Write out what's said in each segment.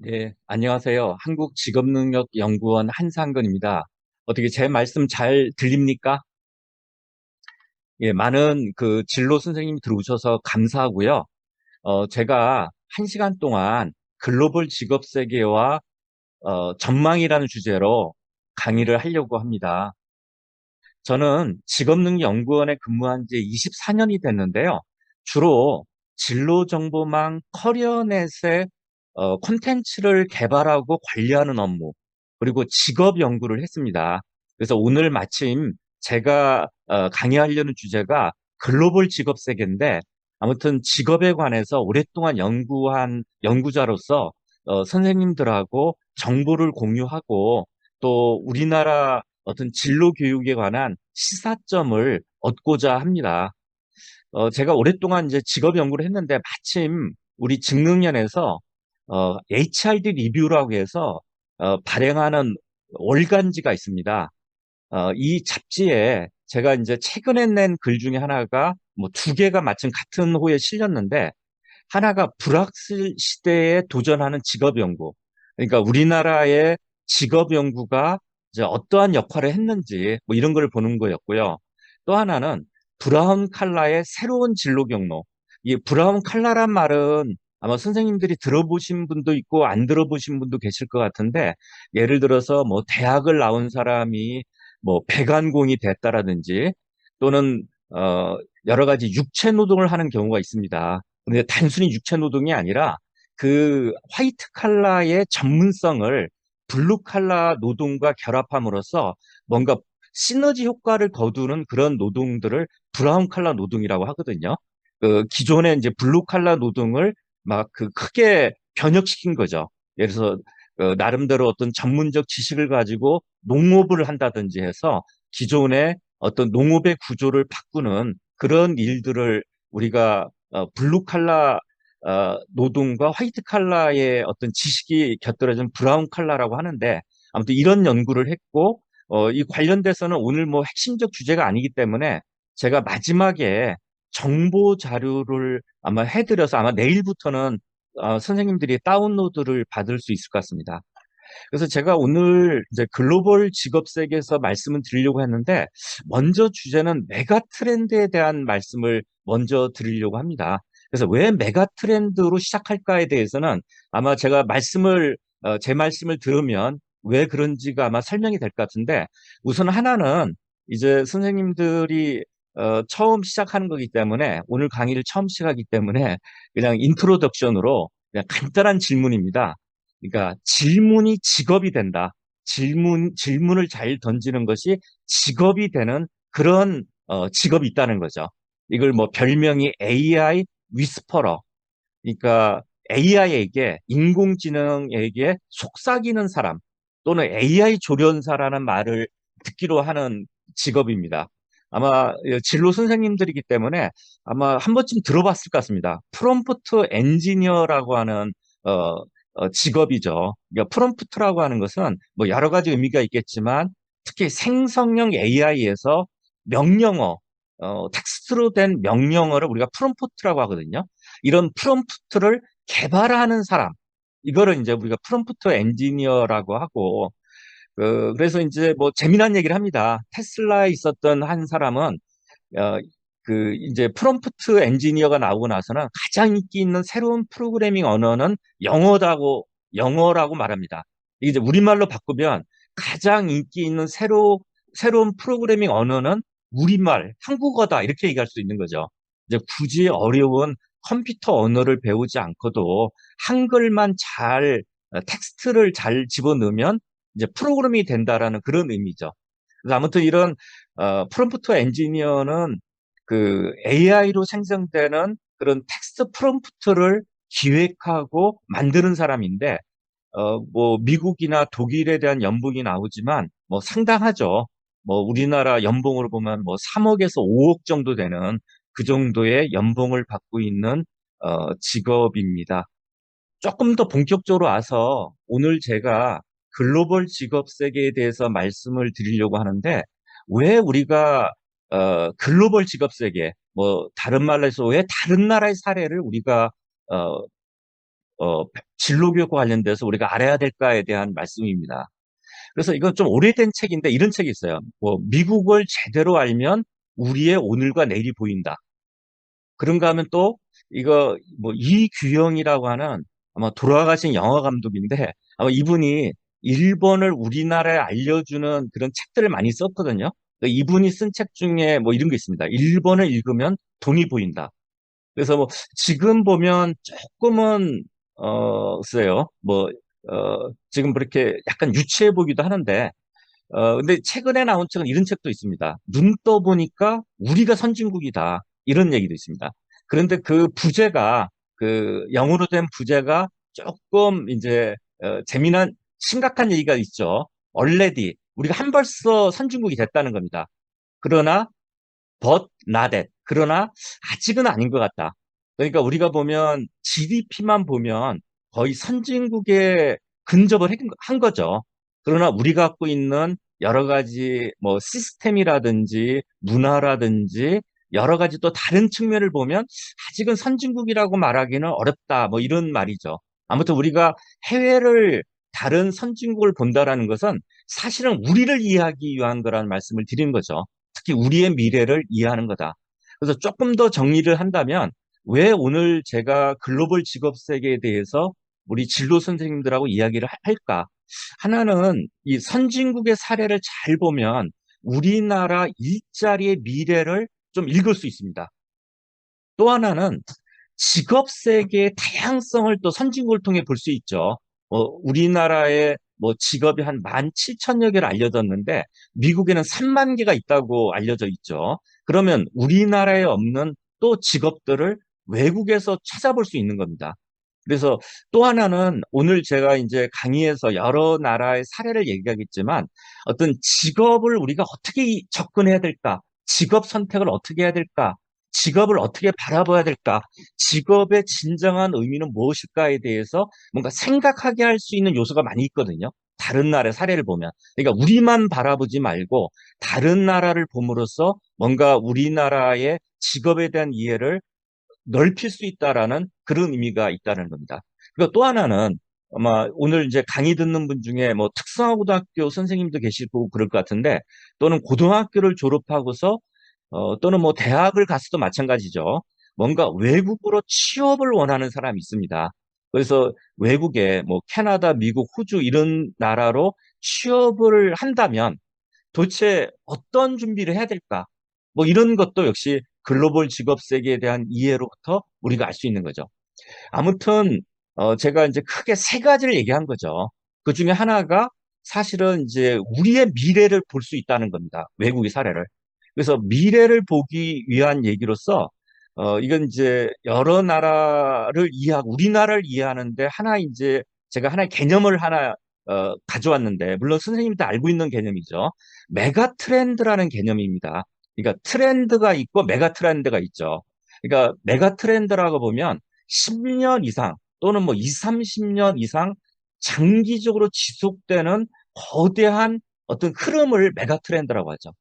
네, 안녕하세요. 한국직업능력연구원 한상근입니다. 어떻게 제 말씀 잘 들립니까? 예, 많은 진로 선생님이 들어오셔서 감사하고요. 제가 1시간 동안 글로벌 직업 세계와 전망이라는 주제로 강의를 하려고 합니다. 저는 직업능력연구원에 근무한 지 24년이 됐는데요. 주로 진로정보망 커리어넷의 콘텐츠를 개발하고 관리하는 업무, 그리고 직업 연구를 했습니다. 그래서 오늘 마침 제가 강의하려는 주제가 글로벌 직업 세계인데, 아무튼 직업에 관해서 오랫동안 연구한 연구자로서 선생님들하고 정보를 공유하고 또 우리나라 어떤 진로 교육에 관한 시사점을 얻고자 합니다. 제가 오랫동안 이제 직업 연구를 했는데 마침 우리 직능연에서 HRD 리뷰라고 해서 발행하는 월간지가 있습니다. 이 잡지에 제가 이제 최근에 낸 글 중에 하나가 뭐 두 개가 마침 같은 호에 실렸는데, 하나가 불확 시대에 도전하는 직업 연구. 그러니까 우리나라의 직업 연구가 이제 어떠한 역할을 했는지 뭐 이런 걸 보는 거였고요. 또 하나는 브라운 칼라의 새로운 진로 경로. 이 브라운 칼라란 말은 아마 선생님들이 들어보신 분도 있고 안 들어보신 분도 계실 것 같은데, 예를 들어서 뭐 대학을 나온 사람이 뭐 배관공이 됐다라든지 또는 여러 가지 육체 노동을 하는 경우가 있습니다. 근데 단순히 육체 노동이 아니라 그 화이트 칼라의 전문성을 블루 칼라 노동과 결합함으로써 뭔가 시너지 효과를 거두는 그런 노동들을 브라운 칼라 노동이라고 하거든요. 기존의 이제 블루 칼라 노동을 막 크게 변혁시킨 거죠. 예를 들어서 나름대로 어떤 전문적 지식을 가지고 농업을 한다든지 해서 기존의 어떤 농업의 구조를 바꾸는 그런 일들을 우리가 블루 칼라 노동과 화이트 칼라의 어떤 지식이 곁들여진 브라운 칼라라고 하는데, 아무튼 이런 연구를 했고, 이 관련돼서는 오늘 뭐 핵심적 주제가 아니기 때문에 제가 마지막에 정보 자료를 아마 해드려서 아마 내일부터는 선생님들이 다운로드를 받을 수 있을 것 같습니다. 그래서 제가 오늘 이제 글로벌 직업 세계에서 말씀을 드리려고 했는데, 먼저 주제는 메가 트렌드에 대한 말씀을 먼저 드리려고 합니다. 그래서 왜 메가 트렌드로 시작할까에 대해서는 아마 제가 제 말씀을 들으면 왜 그런지가 아마 설명이 될 것 같은데, 우선 하나는 이제 선생님들이 처음 시작하는 거기 때문에, 오늘 강의를 처음 시작하기 때문에 그냥 인트로덕션으로 그냥 간단한 질문입니다. 그러니까 질문이 직업이 된다. 질문을 잘 던지는 것이 직업이 되는 그런 직업이 있다는 거죠. 이걸 뭐 별명이 AI 위스퍼러. 그러니까 AI에게, 인공지능에게 속삭이는 사람 또는 AI 조련사라는 말을 듣기로 하는 직업입니다. 아마 진로 선생님들이기 때문에 아마 한 번쯤 들어봤을 것 같습니다. 프롬프트 엔지니어라고 하는 어, 직업이죠. 그러니까 프롬프트라고 하는 것은 뭐 여러 가지 의미가 있겠지만, 특히 생성형 AI에서 명령어, 텍스트로 된 명령어를 우리가 프롬프트라고 하거든요. 이런 프롬프트를 개발하는 사람, 이거를 이제 우리가 프롬프트 엔지니어라고 하고, 그래서 이제 뭐 재미난 얘기를 합니다. 테슬라에 있었던 한 사람은 어, 이제 프롬프트 엔지니어가 나오고 나서는 가장 인기 있는 새로운 프로그래밍 언어는 영어라고 말합니다. 이게 이제 우리말로 바꾸면 가장 인기 있는 새로운 프로그래밍 언어는 우리말, 한국어다, 이렇게 얘기할 수 있는 거죠. 이제 굳이 어려운 컴퓨터 언어를 배우지 않고도 한글만 텍스트를 잘 집어넣으면 이제 프로그램이 된다라는 그런 의미죠. 그래서 아무튼 이런 프롬프트 엔지니어는 AI로 생성되는 그런 텍스트 프롬프트를 기획하고 만드는 사람인데, 뭐 미국이나 독일에 대한 연봉이 나오지만 뭐 상당하죠. 뭐 우리나라 연봉으로 보면 뭐 3억에서 5억 정도 되는 그 정도의 연봉을 받고 있는 직업입니다. 조금 더 본격적으로 와서 오늘 제가 글로벌 직업 세계에 대해서 말씀을 드리려고 하는데, 왜 우리가 글로벌 직업 세계, 뭐 다른 말로 해서 왜 다른 나라의 사례를 우리가 어, 진로교육과 관련돼서 우리가 알아야 될까에 대한 말씀입니다. 그래서 이건 좀 오래된 책인데 이런 책이 있어요. 뭐 미국을 제대로 알면 우리의 오늘과 내일이 보인다. 그런가 하면 또 이거 뭐 이규영이라고 하는 아마 돌아가신 영화 감독인데 아마 이분이 일본을 우리나라에 알려주는 그런 책들을 많이 썼거든요. 이분이 쓴 책 중에 뭐 이런 게 있습니다. 일본을 읽으면 돈이 보인다. 그래서 뭐 지금 보면 조금은 글쎄요. 뭐 지금 그렇게 약간 유치해 보기도 하는데 근데 최근에 나온 책은 이런 책도 있습니다. 눈 떠보니까 우리가 선진국이다. 이런 얘기도 있습니다. 그런데 그 부제가, 그 영어로 된 부제가 조금 이제, 재미난, 심각한 얘기가 있죠. already. 우리가 한 벌써 선진국이 됐다는 겁니다. 그러나 but not yet. 그러나 아직은 아닌 것 같다. 그러니까 우리가 보면 GDP만 보면 거의 선진국에 근접을 한 거죠. 그러나 우리가 갖고 있는 여러 가지 뭐 시스템이라든지 문화라든지 여러 가지 또 다른 측면을 보면 아직은 선진국이라고 말하기는 어렵다. 뭐 이런 말이죠. 아무튼 우리가 해외를 다른 선진국을 본다라는 것은 사실은 우리를 이해하기 위한 거라는 말씀을 드리는 거죠. 특히 우리의 미래를 이해하는 거다. 그래서 조금 더 정리를 한다면 왜 오늘 제가 글로벌 직업 세계에 대해서 우리 진로 선생님들하고 이야기를 할까? 하나는 이 선진국의 사례를 잘 보면 우리나라 일자리의 미래를 좀 읽을 수 있습니다. 또 하나는 직업 세계의 다양성을 또 선진국을 통해 볼 수 있죠. 우리나라의 뭐 직업이 한 17,000여 개를 알려졌는데 미국에는 3만 개가 있다고 알려져 있죠. 그러면 우리나라에 없는 또 직업들을 외국에서 찾아볼 수 있는 겁니다. 그래서 또 하나는 오늘 제가 이제 강의에서 여러 나라의 사례를 얘기하겠지만 어떤 직업을 우리가 어떻게 접근해야 될까? 직업 선택을 어떻게 해야 될까? 직업을 어떻게 바라봐야 될까? 직업의 진정한 의미는 무엇일까에 대해서 뭔가 생각하게 할 수 있는 요소가 많이 있거든요. 다른 나라의 사례를 보면. 그러니까 우리만 바라보지 말고 다른 나라를 봄으로써 뭔가 우리나라의 직업에 대한 이해를 넓힐 수 있다라는 그런 의미가 있다는 겁니다. 그리고 또 하나는 아마 오늘 이제 강의 듣는 분 중에 뭐 특성화고등학교 선생님도 계시고 그럴 것 같은데 또는 고등학교를 졸업하고서 또는 뭐 대학을 갔어도 마찬가지죠. 뭔가 외국으로 취업을 원하는 사람이 있습니다. 그래서 외국에 뭐 캐나다, 미국, 호주 이런 나라로 취업을 한다면 도대체 어떤 준비를 해야 될까? 뭐 이런 것도 역시 글로벌 직업 세계에 대한 이해로부터 우리가 알 수 있는 거죠. 아무튼 제가 이제 크게 세 가지를 얘기한 거죠. 그 중에 하나가 사실은 이제 우리의 미래를 볼 수 있다는 겁니다. 외국의 사례를. 그래서 미래를 보기 위한 얘기로서 이건 이제 여러 나라를 이해하고 우리나라를 이해하는데 하나 이제 제가 하나의 개념을 하나 가져왔는데 물론 선생님도 알고 있는 개념이죠. 메가 트렌드라는 개념입니다. 그러니까 트렌드가 있고 메가 트렌드가 있죠. 그러니까 메가 트렌드라고 보면 10년 이상 또는 뭐 2, 30년 이상 장기적으로 지속되는 거대한 어떤 흐름을 메가 트렌드라고 하죠.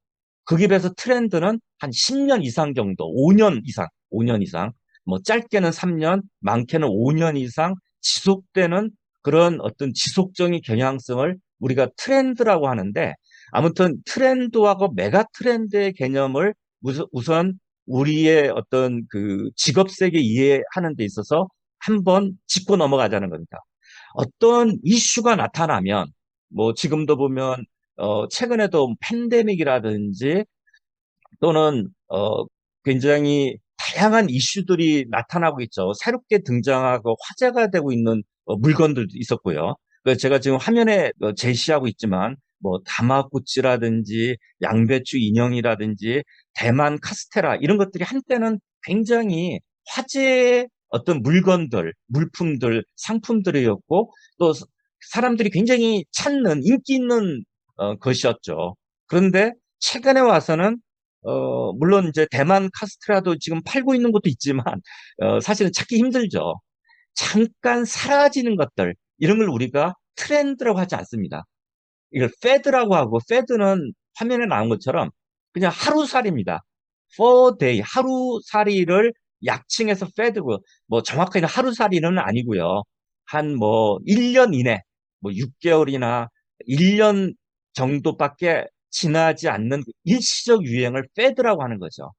거기에 비해서 트렌드는 한 10년 이상 정도, 5년 이상, 5년 이상, 뭐 짧게는 3년, 많게는 5년 이상 지속되는 그런 어떤 지속적인 경향성을 우리가 트렌드라고 하는데 아무튼 트렌드하고 메가 트렌드의 개념을 우선 우리의 어떤 그 직업 세계 이해하는 데 있어서 한번 짚고 넘어가자는 겁니다. 어떤 이슈가 나타나면 뭐 지금도 보면 최근에도 팬데믹이라든지 또는 굉장히 다양한 이슈들이 나타나고 있죠. 새롭게 등장하고 화제가 되고 있는 물건들도 있었고요. 그래서 제가 지금 화면에 제시하고 있지만 뭐 다마고치라든지 양배추 인형이라든지 대만 카스테라 이런 것들이 한때는 굉장히 화제의 어떤 물건들, 물품들, 상품들이었고 또 사람들이 굉장히 찾는 인기 있는 것이었죠. 그런데 최근에 와서는 물론 이제 대만 카스테라도 지금 팔고 있는 것도 있지만 사실은 찾기 힘들죠. 잠깐 사라지는 것들 이런 걸 우리가 트렌드라고 하지 않습니다. 이걸 패드라고 하고 패드는 화면에 나온 것처럼 그냥 하루살이입니다. for day 하루살이를 약칭해서 패드고 뭐 정확하게는 하루살이는 아니고요. 한 뭐 1년 이내, 뭐 6개월이나 1년 정도밖에 지나지 않는 일시적 유행을 패드라고 하는 거죠.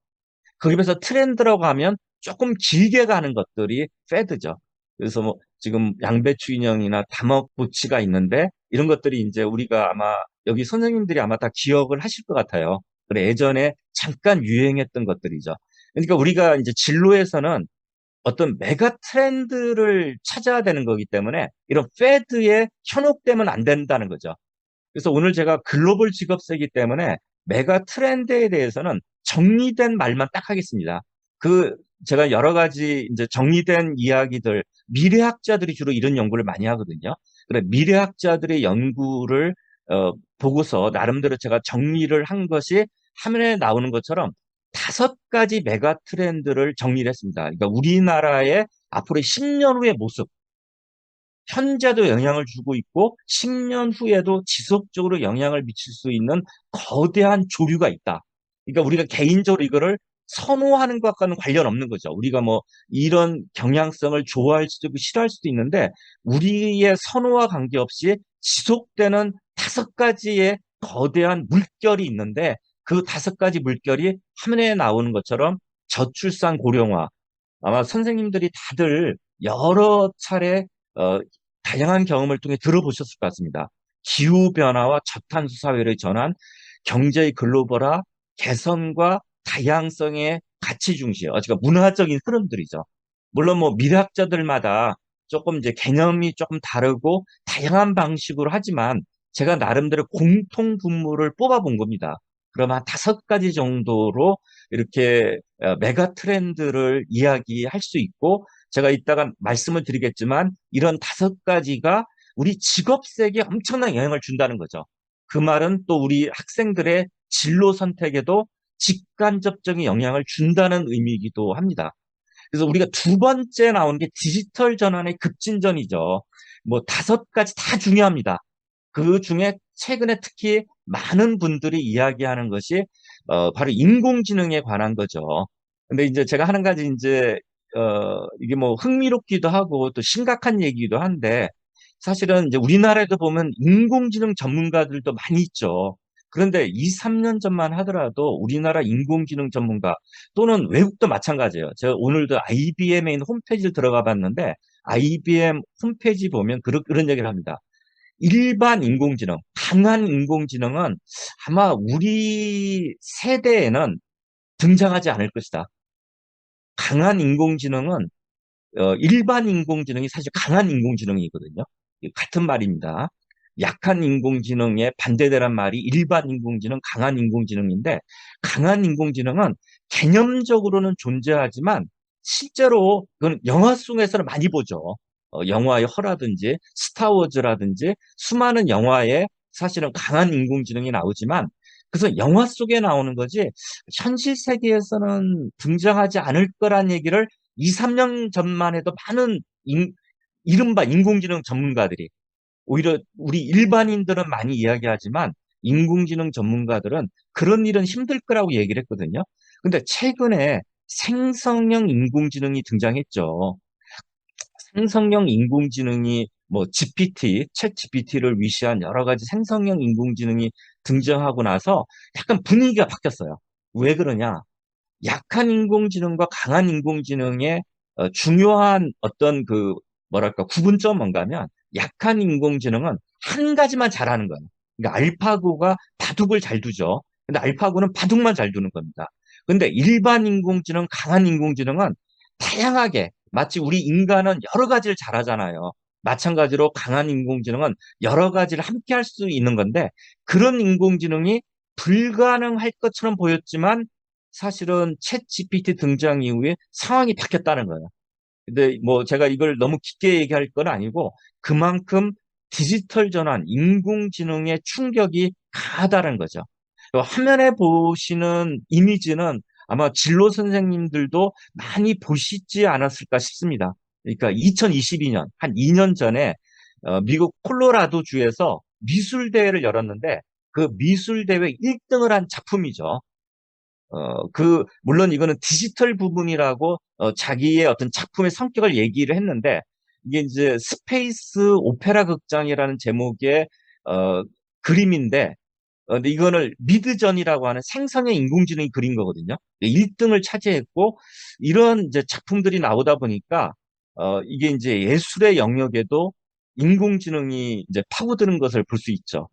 거기에서 트렌드라고 하면 조금 길게 가는 것들이 패드죠. 그래서 뭐 지금 양배추 인형이나 다마고치가 있는데 이런 것들이 이제 우리가 아마 여기 선생님들이 아마 다 기억을 하실 것 같아요. 그래 예전에 잠깐 유행했던 것들이죠. 그러니까 우리가 이제 진로에서는 어떤 메가 트렌드를 찾아야 되는 거기 때문에 이런 패드에 현혹되면 안 된다는 거죠. 그래서 오늘 제가 글로벌 직업세기 때문에 메가 트렌드에 대해서는 정리된 말만 딱 하겠습니다. 그 제가 여러 가지 이제 정리된 이야기들 미래학자들이 주로 이런 연구를 많이 하거든요. 그래 미래학자들의 연구를 보고서 나름대로 제가 정리를 한 것이 화면에 나오는 것처럼 5가지 메가 트렌드를 정리를 했습니다. 그러니까 우리나라의 앞으로 10년 후의 모습, 현재도 영향을 주고 있고 10년 후에도 지속적으로 영향을 미칠 수 있는 거대한 조류가 있다. 그러니까 우리가 개인적으로 이거를 선호하는 것과는 관련 없는 거죠. 우리가 뭐 이런 경향성을 좋아할 수도 있고 싫어할 수도 있는데 우리의 선호와 관계없이 지속되는 5가지의 거대한 물결이 있는데 그 5가지 물결이 화면에 나오는 것처럼 저출산 고령화, 아마 선생님들이 다들 여러 차례 어, 다양한 경험을 통해 들어보셨을 것 같습니다. 기후변화와 저탄소 사회의 전환, 경제의 글로벌화, 개선과 다양성의 가치 중시, 그러니까 문화적인 흐름들이죠. 물론 뭐 미래학자들마다 조금 이제 개념이 조금 다르고 다양한 방식으로 하지만 제가 나름대로 공통 분모를 뽑아본 겁니다. 그럼 한 5가지 정도로 이렇게 메가 트렌드를 이야기할 수 있고 제가 이따가 말씀을 드리겠지만 이런 5가지가 우리 직업 세계에 엄청난 영향을 준다는 거죠. 그 말은 또 우리 학생들의 진로 선택에도 직간접적인 영향을 준다는 의미이기도 합니다. 그래서 우리가 두 번째 나온 게 디지털 전환의 급진전이죠. 뭐 5가지 다 중요합니다. 그 중에 최근에 특히 많은 분들이 이야기하는 것이 바로 인공지능에 관한 거죠. 근데 이제 제가 하는 가지 이제 이게 뭐 흥미롭기도 하고 또 심각한 얘기기도 한데 사실은 이제 우리나라에도 보면 인공지능 전문가들도 많이 있죠. 그런데 2, 3년 전만 하더라도 우리나라 인공지능 전문가 또는 외국도 마찬가지예요. 제가 오늘도 IBM에 있는 홈페이지를 들어가 봤는데 IBM 홈페이지 보면 그런 얘기를 합니다. 일반 인공지능, 강한 인공지능은 아마 우리 세대에는 등장하지 않을 것이다. 강한 인공지능은 일반 인공지능이 사실 강한 인공지능이거든요. 같은 말입니다. 약한 인공지능에 반대되란 말이 일반 인공지능, 강한 인공지능인데 강한 인공지능은 개념적으로는 존재하지만 실제로 그건 영화 속에서는 많이 보죠. 영화의 허라든지 스타워즈라든지 수많은 영화에 사실은 강한 인공지능이 나오지만 그래서 영화 속에 나오는 거지 현실 세계에서는 등장하지 않을 거란 얘기를 2, 3년 전만 해도 많은 이른바 인공지능 전문가들이 오히려 우리 일반인들은 많이 이야기하지만 인공지능 전문가들은 그런 일은 힘들 거라고 얘기를 했거든요. 근데 최근에 생성형 인공지능이 등장했죠. 생성형 인공지능이 뭐 GPT, 챗 GPT를 위시한 여러 가지 생성형 인공지능이 등장하고 나서 약간 분위기가 바뀌었어요. 왜 그러냐? 약한 인공지능과 강한 인공지능의 중요한 어떤 그 뭐랄까 구분점은 뭔가면 약한 인공지능은 한 가지만 잘하는 거예요. 그러니까 알파고가 바둑을 잘 두죠. 근데 알파고는 바둑만 잘 두는 겁니다. 근데 일반 인공지능, 강한 인공지능은 다양하게 마치 우리 인간은 여러 가지를 잘하잖아요. 마찬가지로 강한 인공지능은 여러 가지를 함께 할 수 있는 건데 그런 인공지능이 불가능할 것처럼 보였지만 사실은 챗 GPT 등장 이후에 상황이 바뀌었다는 거예요. 근데 뭐 제가 이걸 너무 깊게 얘기할 건 아니고 그만큼 디지털 전환, 인공지능의 충격이 가하다는 거죠. 화면에 보시는 이미지는 아마 진로 선생님들도 많이 보시지 않았을까 싶습니다. 그러니까 2022년, 한 2년 전에 미국 콜로라도 주에서 미술대회를 열었는데 그 미술대회 1등을 한 작품이죠. 물론 이거는 디지털 부분이라고 자기의 어떤 작품의 성격을 얘기를 했는데 이게 이제 스페이스 오페라 극장이라는 제목의 어, 그림인데, 근데 이거를 미드전이라고 하는 생성의 인공지능이 그린 거거든요. 1등을 차지했고, 이런 이제 작품들이 나오다 보니까, 이게 이제 예술의 영역에도 인공지능이 이제 파고드는 것을 볼 수 있죠.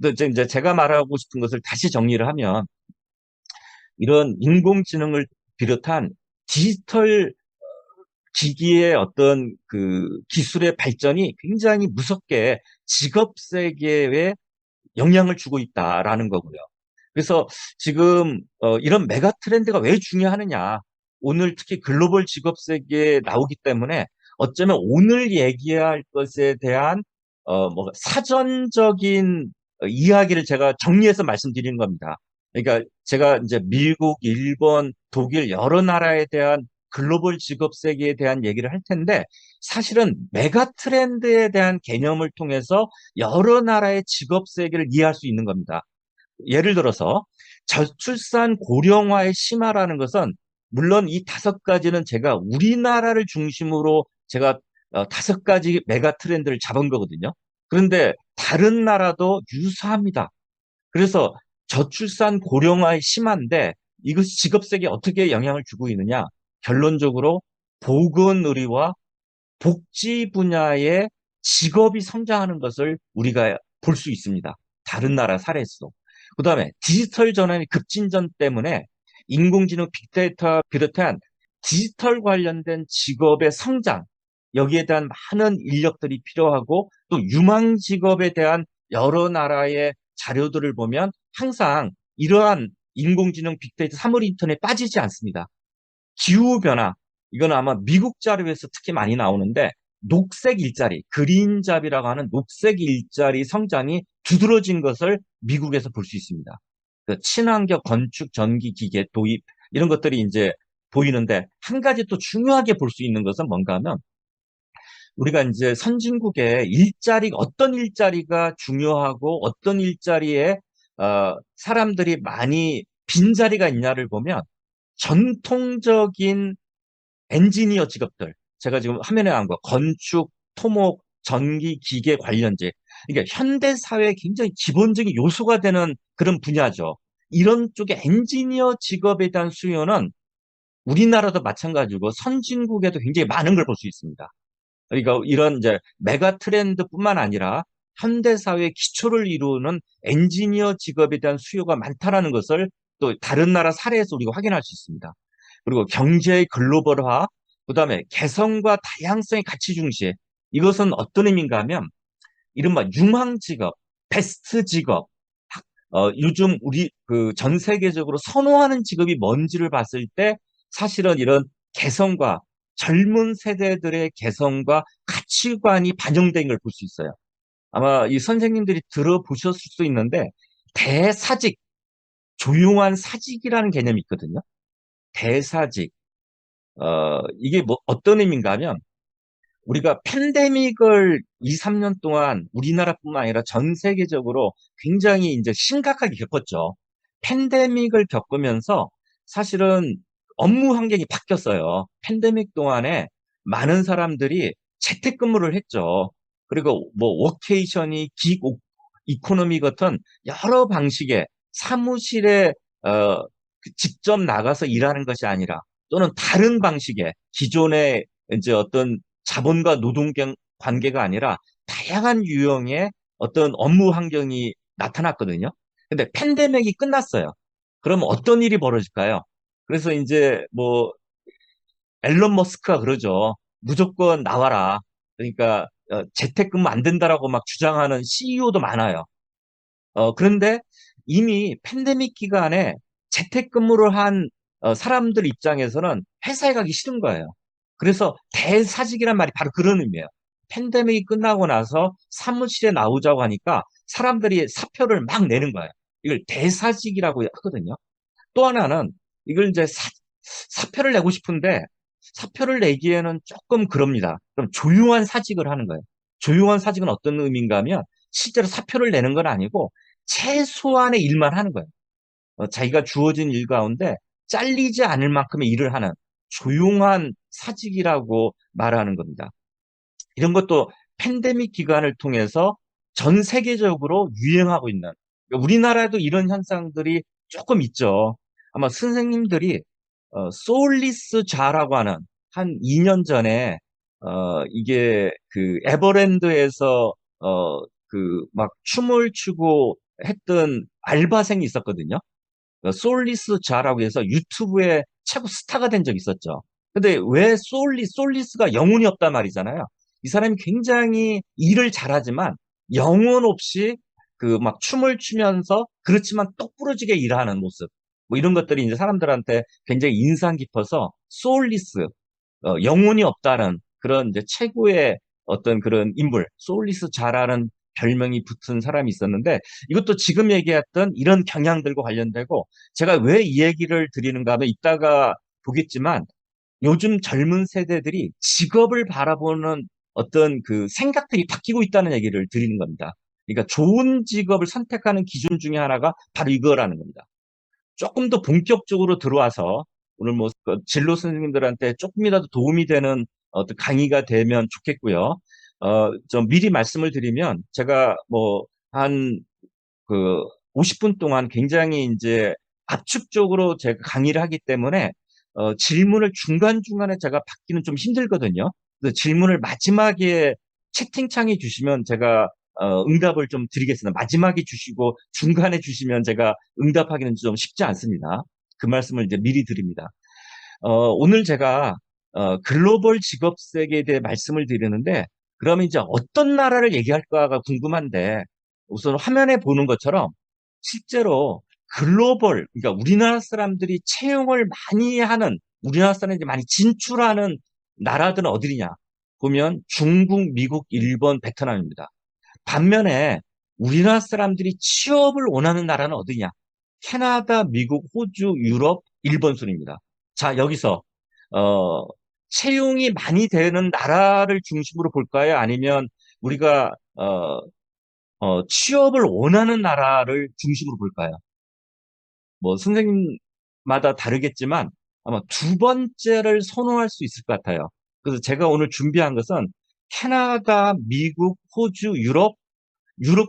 근데 이제 제가 말하고 싶은 것을 다시 정리를 하면, 이런 인공지능을 비롯한 디지털 기기의 어떤 그 기술의 발전이 굉장히 무섭게 직업 세계에 영향을 주고 있다라는 거고요. 그래서 지금 이런 메가 트렌드가 왜 중요하느냐? 오늘 특히 글로벌 직업 세계에 나오기 때문에 어쩌면 오늘 얘기할 것에 대한 뭐 사전적인 이야기를 제가 정리해서 말씀드리는 겁니다. 그러니까 제가 이제 미국, 일본, 독일 여러 나라에 대한 글로벌 직업 세계에 대한 얘기를 할 텐데 사실은 메가 트렌드에 대한 개념을 통해서 여러 나라의 직업 세계를 이해할 수 있는 겁니다. 예를 들어서 저출산 고령화의 심화라는 것은 물론 이 다섯 가지는 제가 우리나라를 중심으로 제가 다섯 가지 메가 트렌드를 잡은 거거든요. 그런데 다른 나라도 유사합니다. 그래서 저출산 고령화의 심한데 이것이 직업세계에 어떻게 영향을 주고 있느냐? 결론적으로 보건의료와 복지 분야의 직업이 성장하는 것을 우리가 볼 수 있습니다. 다른 나라 사례에서. 그다음에 디지털 전환의 급진전 때문에 인공지능 빅데이터와 비롯한 디지털 관련된 직업의 성장, 여기에 대한 많은 인력들이 필요하고 또 유망 직업에 대한 여러 나라의 자료들을 보면 항상 이러한 인공지능 빅데이터 사물 인터넷에 빠지지 않습니다. 기후변화, 이건 아마 미국 자료에서 특히 많이 나오는데 녹색 일자리, 그린잡이라고 하는 녹색 일자리 성장이 두드러진 것을 미국에서 볼 수 있습니다. 그 친환경 건축, 전기, 기계 도입 이런 것들이 이제 보이는데 한 가지 또 중요하게 볼 수 있는 것은 뭔가 하면 우리가 이제 선진국의 일자리, 어떤 일자리가 중요하고 어떤 일자리에 사람들이 많이 빈자리가 있냐를 보면 전통적인 엔지니어 직업들, 제가 지금 화면에 나온 거, 건축, 토목, 전기, 기계 관련직, 이게 현대 사회의 굉장히 기본적인 요소가 되는 그런 분야죠. 이런 쪽의 엔지니어 직업에 대한 수요는 우리나라도 마찬가지고 선진국에도 굉장히 많은 걸 볼 수 있습니다. 그러니까 이런 이제 메가 트렌드뿐만 아니라 현대 사회의 기초를 이루는 엔지니어 직업에 대한 수요가 많다라는 것을 또 다른 나라 사례에서 우리가 확인할 수 있습니다. 그리고 경제의 글로벌화, 그다음에 개성과 다양성의 가치 중시. 이것은 어떤 의미인가 하면 이른바 유망 직업, 베스트 직업, 요즘 우리 그 전 세계적으로 선호하는 직업이 뭔지를 봤을 때 사실은 이런 개성과 젊은 세대들의 개성과 가치관이 반영된 걸 볼 수 있어요. 아마 이 선생님들이 들어보셨을 수 있는데 대사직, 조용한 사직이라는 개념이 있거든요. 대사직. 이게 뭐 어떤 의미인가 하면 우리가 팬데믹을 2, 3년 동안 우리나라뿐만 아니라 전 세계적으로 굉장히 이제 심각하게 겪었죠. 팬데믹을 겪으면서 사실은 업무 환경이 바뀌었어요. 팬데믹 동안에 많은 사람들이 재택근무를 했죠. 그리고 뭐 워케이션이 기 이코노미 같은 여러 방식의 사무실에 직접 나가서 일하는 것이 아니라 또는 다른 방식의 기존의 이제 어떤 자본과 노동 관계가 아니라 다양한 유형의 어떤 업무 환경이 나타났거든요. 근데 팬데믹이 끝났어요. 그럼 어떤 일이 벌어질까요? 그래서 이제 뭐 앨런 머스크가 그러죠. 무조건 나와라. 그러니까 재택근무 안 된다라고 막 주장하는 CEO도 많아요. 그런데 이미 팬데믹 기간에 재택근무를 한 사람들 입장에서는 회사에 가기 싫은 거예요. 그래서 대사직이란 말이 바로 그런 의미예요. 팬데믹이 끝나고 나서 사무실에 나오자고 하니까 사람들이 사표를 막 내는 거예요. 이걸 대사직이라고 하거든요. 또 하나는 이걸 이제 사표를 내고 싶은데 사표를 내기에는 조금 그럽니다. 그럼 조용한 사직을 하는 거예요. 조용한 사직은 어떤 의미인가 하면 실제로 사표를 내는 건 아니고 최소한의 일만 하는 거예요. 자기가 주어진 일 가운데 잘리지 않을 만큼의 일을 하는 조용한 사직이라고 말하는 겁니다. 이런 것도 팬데믹 기간을 통해서 전 세계적으로 유행하고 있는, 그러니까 우리나라에도 이런 현상들이 조금 있죠. 아마 선생님들이 소울리스 자라고 하는 한 2년 전에 이게 그 에버랜드에서 그 막 춤을 추고 했던 알바생이 있었거든요. 소울리스 자라고 해서 유튜브에 최고 스타가 된 적이 있었죠. 근데 왜 솔리스가 영혼이 없단 말이잖아요. 이 사람이 굉장히 일을 잘하지만 영혼 없이 그 막 춤을 추면서 그렇지만 똑부러지게 일하는 모습. 뭐 이런 것들이 이제 사람들한테 굉장히 인상 깊어서 소울리스, 영혼이 없다는 그런 이제 최고의 어떤 그런 인물, 소울리스 자라는 별명이 붙은 사람이 있었는데 이것도 지금 얘기했던 이런 경향들과 관련되고 제가 왜 이 얘기를 드리는가 하면 이따가 보겠지만 요즘 젊은 세대들이 직업을 바라보는 어떤 그 생각들이 바뀌고 있다는 얘기를 드리는 겁니다. 그러니까 좋은 직업을 선택하는 기준 중에 하나가 바로 이거라는 겁니다. 조금 더 본격적으로 들어와서 오늘 뭐 진로 선생님들한테 조금이라도 도움이 되는 어떤 강의가 되면 좋겠고요. 좀 미리 말씀을 드리면 제가 뭐 한 그 50분 동안 굉장히 이제 압축적으로 제가 강의를 하기 때문에 질문을 중간중간에 제가 받기는 좀 힘들거든요. 그래서 질문을 마지막에 채팅창에 주시면 제가 응답을 좀 드리겠습니다. 마지막에 주시고 중간에 주시면 제가 응답하기는 좀 쉽지 않습니다. 그 말씀을 이제 미리 드립니다. 오늘 제가 글로벌 직업 세계에 대해 말씀을 드리는데 그러면 이제 어떤 나라를 얘기할까가 궁금한데 우선 화면에 보는 것처럼 실제로 글로벌, 그러니까 우리나라 사람들이 채용을 많이 하는, 우리나라 사람들이 많이 진출하는 나라들은 어디냐? 보면 중국, 미국, 일본, 베트남입니다. 반면에 우리나라 사람들이 취업을 원하는 나라는 어디냐? 캐나다, 미국, 호주, 유럽, 일본 순입니다. 자, 여기서 어, 채용이 많이 되는 나라를 중심으로 볼까요? 아니면 우리가 취업을 원하는 나라를 중심으로 볼까요? 뭐 선생님마다 다르겠지만 아마 두 번째를 선호할 수 있을 것 같아요. 그래서 제가 오늘 준비한 것은 캐나다, 미국, 호주, 유럽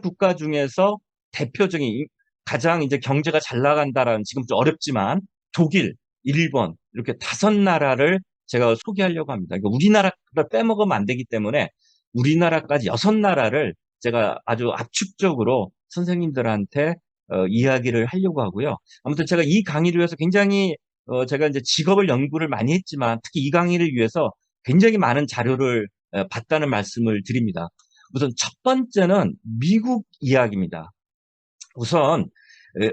국가 중에서 대표적인 가장 이제 경제가 잘 나간다라는 지금 좀 어렵지만 독일, 일본 이렇게 다섯 나라를 제가 소개하려고 합니다. 그러니까 우리나라를 빼먹으면 안 되기 때문에 우리나라까지 여섯 나라를 제가 아주 압축적으로 선생님들한테 이야기를 하려고 하고요. 아무튼 제가 이 강의를 위해서 굉장히 제가 이제 직업을 연구를 많이 했지만 특히 이 강의를 위해서 굉장히 많은 자료를 봤다는 말씀을 드립니다. 우선 첫 번째는 미국 이야기입니다. 우선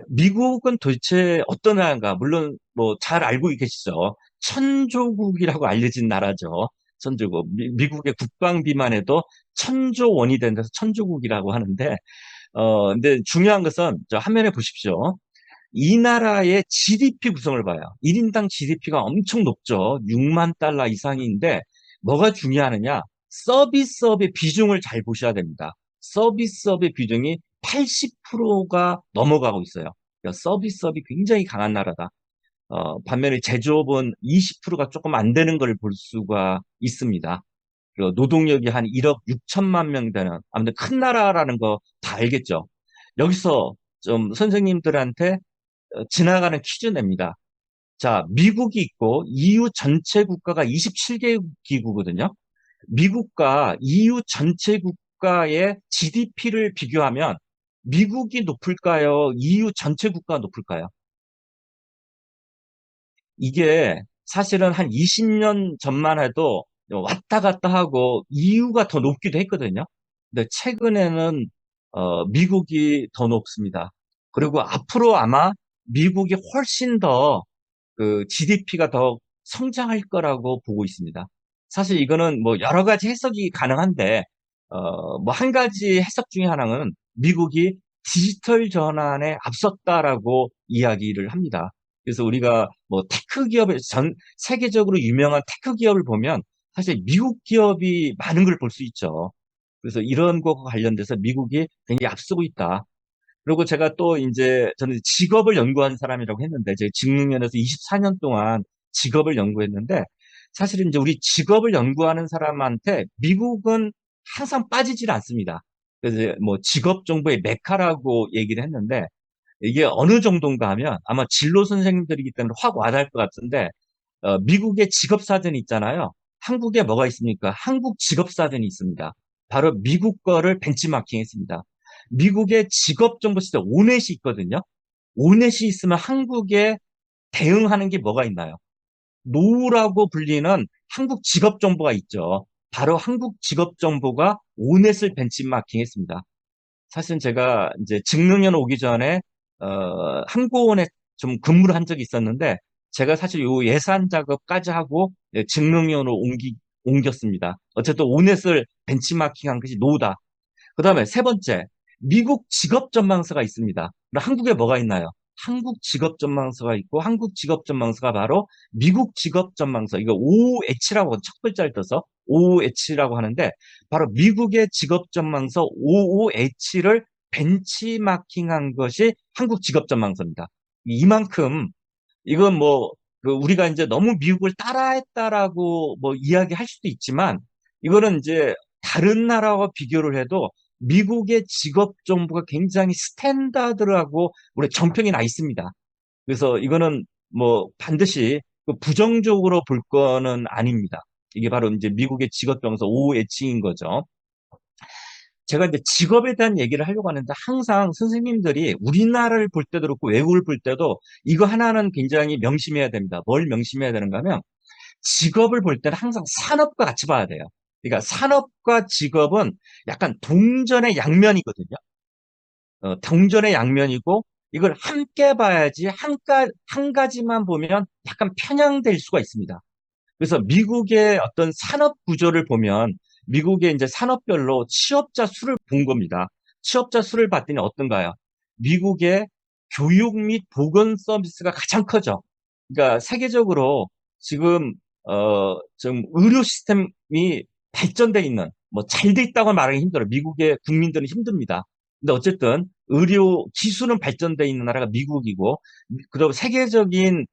미국은 도대체 어떤 나라인가? 물론 뭐 잘 알고 계시죠. 천조국이라고 알려진 나라죠. 천조국. 미국의 국방비만 해도 천조 원이 된다서 천조국이라고 하는데 근데 중요한 것은 저 화면에 보십시오. 이 나라의 GDP 구성을 봐요. 1인당 GDP가 엄청 높죠. 6만 달러 이상인데 뭐가 중요하느냐? 서비스업의 비중을 잘 보셔야 됩니다. 서비스업의 비중이 80%가 넘어가고 있어요. 그러니까 서비스업이 굉장히 강한 나라다. 반면에 제조업은 20%가 조금 안 되는 걸 볼 수가 있습니다. 그리고 노동력이 한 1억 6천만 명 되는 아무튼 큰 나라라는 거 다 알겠죠. 여기서 좀 선생님들한테 지나가는 퀴즈 냅니다. 자, 미국이 있고 EU 전체 국가가 27개 기구거든요. 미국과 EU 전체 국가의 GDP를 비교하면 미국이 높을까요? EU 전체 국가가 높을까요? 이게 사실은 한 20년 전만 해도 왔다 갔다 하고 EU가 더 높기도 했거든요. 근데 최근에는 미국이 더 높습니다. 그리고 앞으로 아마 미국이 훨씬 더 그 GDP가 더 성장할 거라고 보고 있습니다. 사실 이거는 뭐 여러 가지 해석이 가능한데, 뭐 한 가지 해석 중에 하나는 미국이 디지털 전환에 앞섰다라고 이야기를 합니다. 그래서 우리가 뭐 테크 기업을 세계적으로 유명한 테크 기업을 보면 사실 미국 기업이 많은 걸 볼 수 있죠. 그래서 이런 것과 관련돼서 미국이 굉장히 앞서고 있다. 그리고 제가 또 이제 저는 직업을 연구한 사람이라고 했는데 제 직능면에서 24년 동안 직업을 연구했는데 사실은 이제 우리 직업을 연구하는 사람한테 미국은 항상 빠지질 않습니다. 그래서 이제 뭐 직업 정보의 메카라고 얘기를 했는데 이게 어느 정도인가 하면 아마 진로 선생님들이기 때문에 확 와닿을 것 같은데 미국의 직업 사전이 있잖아요. 한국에 뭐가 있습니까? 한국 직업 사전이 있습니다. 바로 미국 거를 벤치마킹했습니다. 미국의 직업 정보 시스템 오넷이 있거든요. 오넷이 있으면 한국에 대응하는 게 뭐가 있나요? 노우라고 불리는 한국 직업 정보가 있죠. 바로 한국 직업 정보가 오넷을 벤치마킹했습니다. 사실은 제가 이제 직능년 오기 전에 항공원에 좀 근무를 한 적이 있었는데 제가 사실 요 예산 작업까지 하고 직능년으로 옮겼습니다. 어쨌든 오넷을 벤치마킹한 것이 노다. 그다음에 세 번째, 미국 직업 전망서가 있습니다. 그럼 한국에 뭐가 있나요? 한국 직업 전망서가 있고 한국 직업 전망서가 바로 미국 직업 전망서. 이거 OH라고 첫 글자를 떠서 OH라고 하는데 바로 미국의 직업 전망서 OOH를 벤치마킹한 것이 한국 직업 전망서입니다. 이만큼 이건 뭐 우리가 이제 너무 미국을 따라했다라고 뭐 이야기할 수도 있지만 이거는 이제 다른 나라와 비교를 해도 미국의 직업 정보가 굉장히 스탠다드하고 우리 정평이 나 있습니다. 그래서 이거는 뭐 반드시 부정적으로 볼 거는 아닙니다. 이게 바로 이제 미국의 직업 정서 OH인 거죠. 제가 이제 직업에 대한 얘기를 하려고 하는데 항상 선생님들이 우리나라를 볼 때도 그렇고 외국을 볼 때도 이거 하나는 굉장히 명심해야 됩니다. 뭘 명심해야 되는가 하면 직업을 볼 때는 항상 산업과 같이 봐야 돼요. 그러니까 산업과 직업은 약간 동전의 양면이거든요. 동전의 양면이고 이걸 함께 봐야지 한 가지만 보면 약간 편향될 수가 있습니다. 그래서 미국의 어떤 산업 구조를 보면 미국의 이제 산업별로 취업자 수를 본 겁니다. 취업자 수를 봤더니 어떤가요? 미국의 교육 및 보건 서비스가 가장 커져. 그러니까 세계적으로 지금 좀 의료 시스템이 발전돼 있는 뭐 잘 돼 있다고 말하기 힘들어요. 미국의 국민들은 힘듭니다. 근데 어쨌든 의료 기술은 발전돼 있는 나라가 미국이고 그리고 세계적인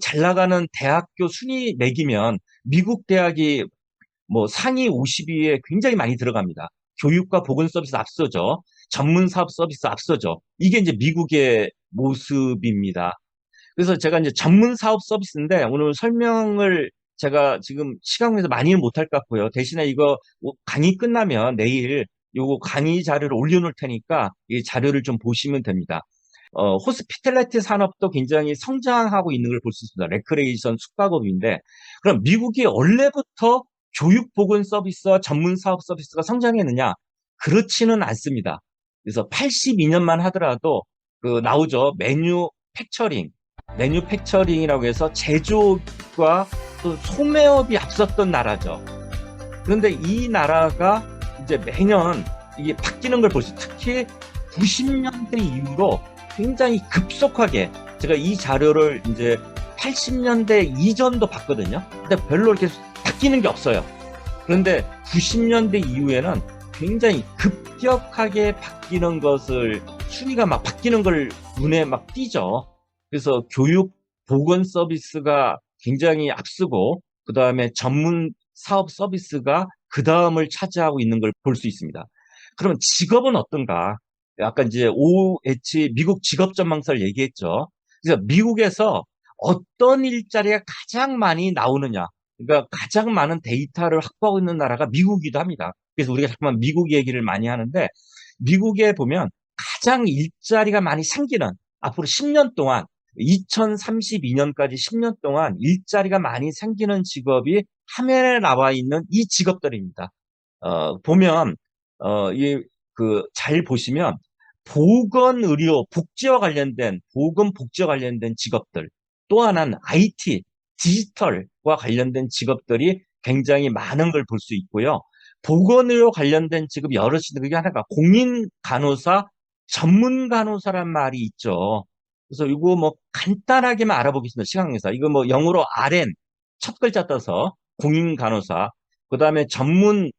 잘 나가는 대학교 순위 매기면 미국 대학이 뭐 상위 50위에 굉장히 많이 들어갑니다. 교육과 보건 서비스 앞서죠. 전문 사업 서비스 앞서죠. 이게 이제 미국의 모습입니다. 그래서 제가 이제 전문 사업 서비스인데 오늘 설명을 제가 지금 시간 관계에서 많이는 못할 것 같고요. 대신에 이거 강의 끝나면 내일 요거 강의 자료를 올려놓을 테니까 이 자료를 좀 보시면 됩니다. 호스피탈리티 산업도 굉장히 성장하고 있는 걸 볼 수 있습니다. 레크레이션 숙박업인데 그럼 미국이 원래부터 교육 보건 서비스와 전문 사업 서비스가 성장했느냐? 그렇지는 않습니다. 그래서 82년만 하더라도 나오죠. 매뉴팩처링이라고 해서 제조업과 또 소매업이 앞섰던 나라죠. 그런데 이 나라가 이제 매년 이게 바뀌는 걸 볼 수, 특히 90년대 이후로 굉장히 급속하게 제가 이 자료를 이제 80년대 이전도 봤거든요. 근데 별로 이렇게 바뀌는 게 없어요. 그런데 90년대 이후에는 굉장히 급격하게 바뀌는 것을 순위가 막 바뀌는 걸 눈에 막 띄죠. 그래서 교육 보건 서비스가 굉장히 앞서고 그 다음에 전문 사업 서비스가 그 다음을 차지하고 있는 걸 볼 수 있습니다. 그러면 직업은 어떤가? 아까 이제 OH 미국 직업 전망서를 얘기했죠. 그래서 미국에서 어떤 일자리가 가장 많이 나오느냐? 그러니까 가장 많은 데이터를 확보하고 있는 나라가 미국이기도 합니다. 그래서 우리가 잠깐만 미국 얘기를 많이 하는데 미국에 보면 가장 일자리가 많이 생기는 앞으로 10년 동안 2032년까지 10년 동안 일자리가 많이 생기는 직업이 화면에 나와 있는 이 직업들입니다. 보면 잘 보시면 보건의료, 복지와 관련된 직업들, 또 하나는 IT, 디지털과 관련된 직업들이 굉장히 많은 걸 볼 수 있고요. 보건의료 관련된 직업이 여럿이 있는데 그게 하나가 공인간호사, 전문간호사란 말이 있죠. 그래서 이거 뭐 간단하게만 알아보겠습니다. 시간에서. 이거 뭐 영어로 RN, 첫 글자 떠서 공인간호사, 그 다음에 전문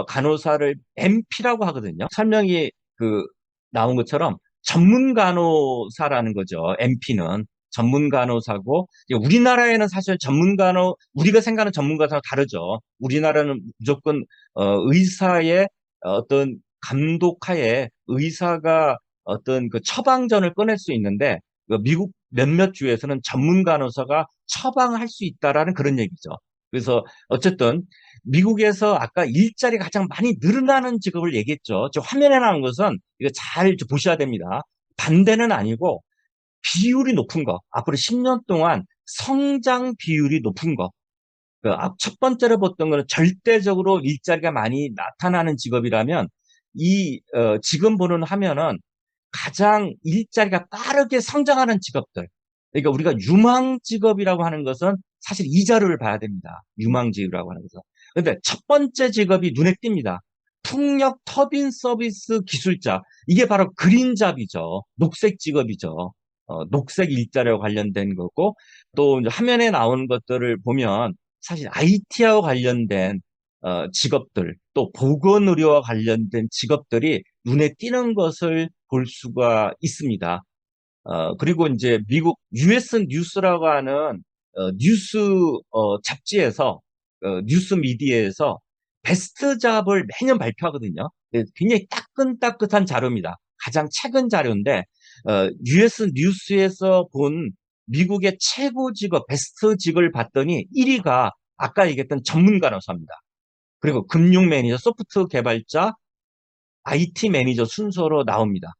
간호사를 MP라고 하거든요. 설명이 나온 것처럼 전문 간호사라는 거죠. MP는 전문 간호사고, 이제 우리나라에는 사실 우리가 생각하는 전문 간호사와 다르죠. 우리나라는 무조건 의사의 어떤 감독하에 의사가 어떤 그 처방전을 꺼낼 수 있는데, 그 미국 몇몇 주에서는 전문 간호사가 처방할 수 있다라는 그런 얘기죠. 그래서 어쨌든 미국에서 아까 일자리가 가장 많이 늘어나는 직업을 얘기했죠. 저 화면에 나온 것은 이거 잘 보셔야 됩니다. 반대는 아니고 비율이 높은 거. 앞으로 10년 동안 성장 비율이 높은 거. 첫 번째로 봤던 거는 절대적으로 일자리가 많이 나타나는 직업이라면 지금 보는 화면은 가장 일자리가 빠르게 성장하는 직업들. 그러니까 우리가 유망 직업이라고 하는 것은 사실 이 자료를 봐야 됩니다. 유망 직업이라고 하는 것은. 근데 첫 번째 직업이 눈에 띕니다. 풍력 터빈 서비스 기술자. 이게 바로 그린잡이죠. 녹색 직업이죠. 녹색 일자리와 관련된 거고, 또 이제 화면에 나오는 것들을 보면 사실 IT와 관련된 직업들, 또 보건의료와 관련된 직업들이 눈에 띄는 것을 볼 수가 있습니다. 그리고 이제 미국 US 뉴스라고 하는 뉴스 잡지에서 뉴스 미디어에서 베스트 잡을 매년 발표하거든요. 굉장히 따끈따끈한 자료입니다. 가장 최근 자료인데 US 뉴스에서 본 미국의 최고 직업, 베스트 직업을 봤더니 1위가 아까 얘기했던 전문 간호사입니다. 그리고 금융 매니저, 소프트 개발자, IT 매니저 순서로 나옵니다.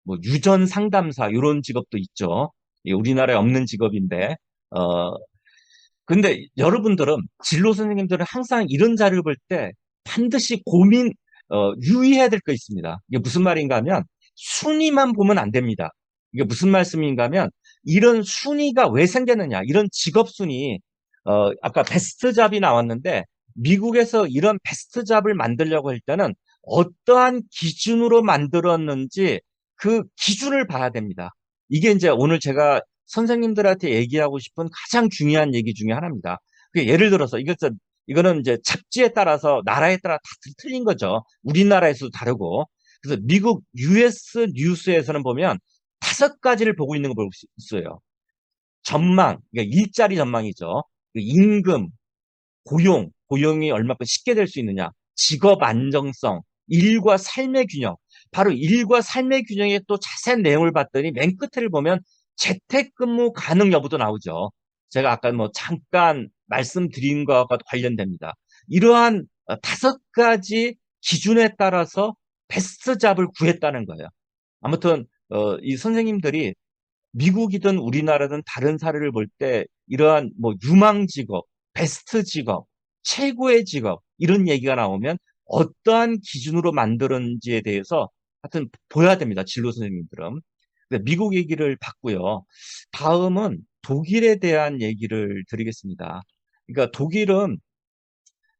뭐 유전 상담사 이런 직업도 있죠. 우리나라에 없는 직업인데 근데 여러분들은 진로 선생님들은 항상 이런 자료를 볼 때 반드시 유의해야 될 거 있습니다. 이게 무슨 말인가 하면 순위만 보면 안 됩니다. 이게 무슨 말씀인가 하면 이런 순위가 왜 생겼느냐, 이런 직업 순위, 아까 베스트 잡이 나왔는데 미국에서 이런 베스트 잡을 만들려고 할 때는 어떠한 기준으로 만들었는지 그 기준을 봐야 됩니다. 이게 이제 오늘 제가 선생님들한테 얘기하고 싶은 가장 중요한 얘기 중에 하나입니다. 예를 들어서 이거는 이제 잡지에 따라서 나라에 따라 다 틀린 거죠. 우리나라에서도 다르고. 그래서 미국 US 뉴스에서는 보면 5가지를 보고 있는 거 볼 수 있어요. 전망, 그러니까 일자리 전망이죠. 임금, 고용이 얼마큼 쉽게 될 수 있느냐, 직업 안정성, 일과 삶의 균형. 바로 일과 삶의 균형의 또 자세한 내용을 봤더니 맨 끝을 보면 재택근무 가능 여부도 나오죠. 제가 아까 뭐 잠깐 말씀드린 것과 관련됩니다. 이러한 5가지 기준에 따라서 베스트 잡을 구했다는 거예요. 아무튼 이 선생님들이 미국이든 우리나라든 다른 사례를 볼 때 이러한 뭐 유망 직업, 베스트 직업, 최고의 직업 이런 얘기가 나오면 어떠한 기준으로 만들었는지에 대해서 하여튼 보여야 됩니다. 진로 선생님들은. 미국 얘기를 봤고요. 다음은 독일에 대한 얘기를 드리겠습니다. 그러니까 독일은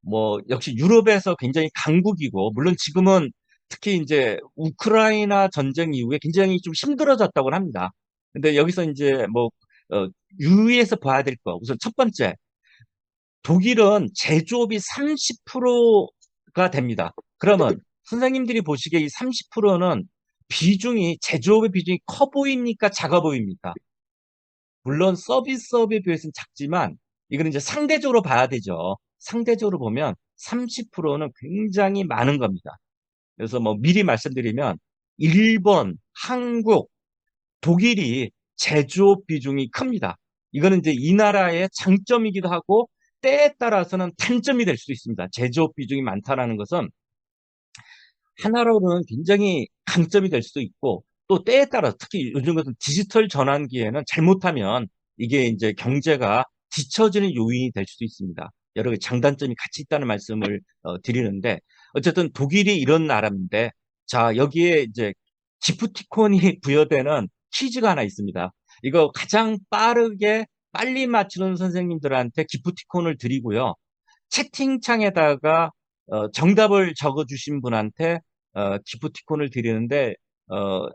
뭐 역시 유럽에서 굉장히 강국이고 물론 지금은 특히 이제 우크라이나 전쟁 이후에 굉장히 좀 힘들어졌다고 합니다. 근데 여기서 이제 뭐 유의해서 봐야 될 거. 우선 첫 번째, 독일은 제조업이 30%가 됩니다. 그러면 선생님들이 보시기에 이 30%는 제조업의 비중이 커 보입니까? 작아 보입니까? 물론 서비스업에 비해서는 작지만 이거는 이제 상대적으로 봐야 되죠. 상대적으로 보면 30%는 굉장히 많은 겁니다. 그래서 뭐 미리 말씀드리면 일본, 한국, 독일이 제조업 비중이 큽니다. 이거는 이제 이 나라의 장점이기도 하고 때에 따라서는 단점이 될 수도 있습니다. 제조업 비중이 많다는 것은 하나로는 굉장히 강점이 될 수도 있고 또 때에 따라 특히 요즘 같은 디지털 전환기에는 잘못하면 이게 이제 경제가 뒤처지는 요인이 될 수도 있습니다. 여러 가지 장단점이 같이 있다는 말씀을 드리는데 어쨌든 독일이 이런 나라인데 자 여기에 이제 기프티콘이 부여되는 퀴즈가 하나 있습니다. 이거 가장 빨리 맞추는 선생님들한테 기프티콘을 드리고요. 채팅창에다가 정답을 적어주신 분한테 기프티콘을 드리는데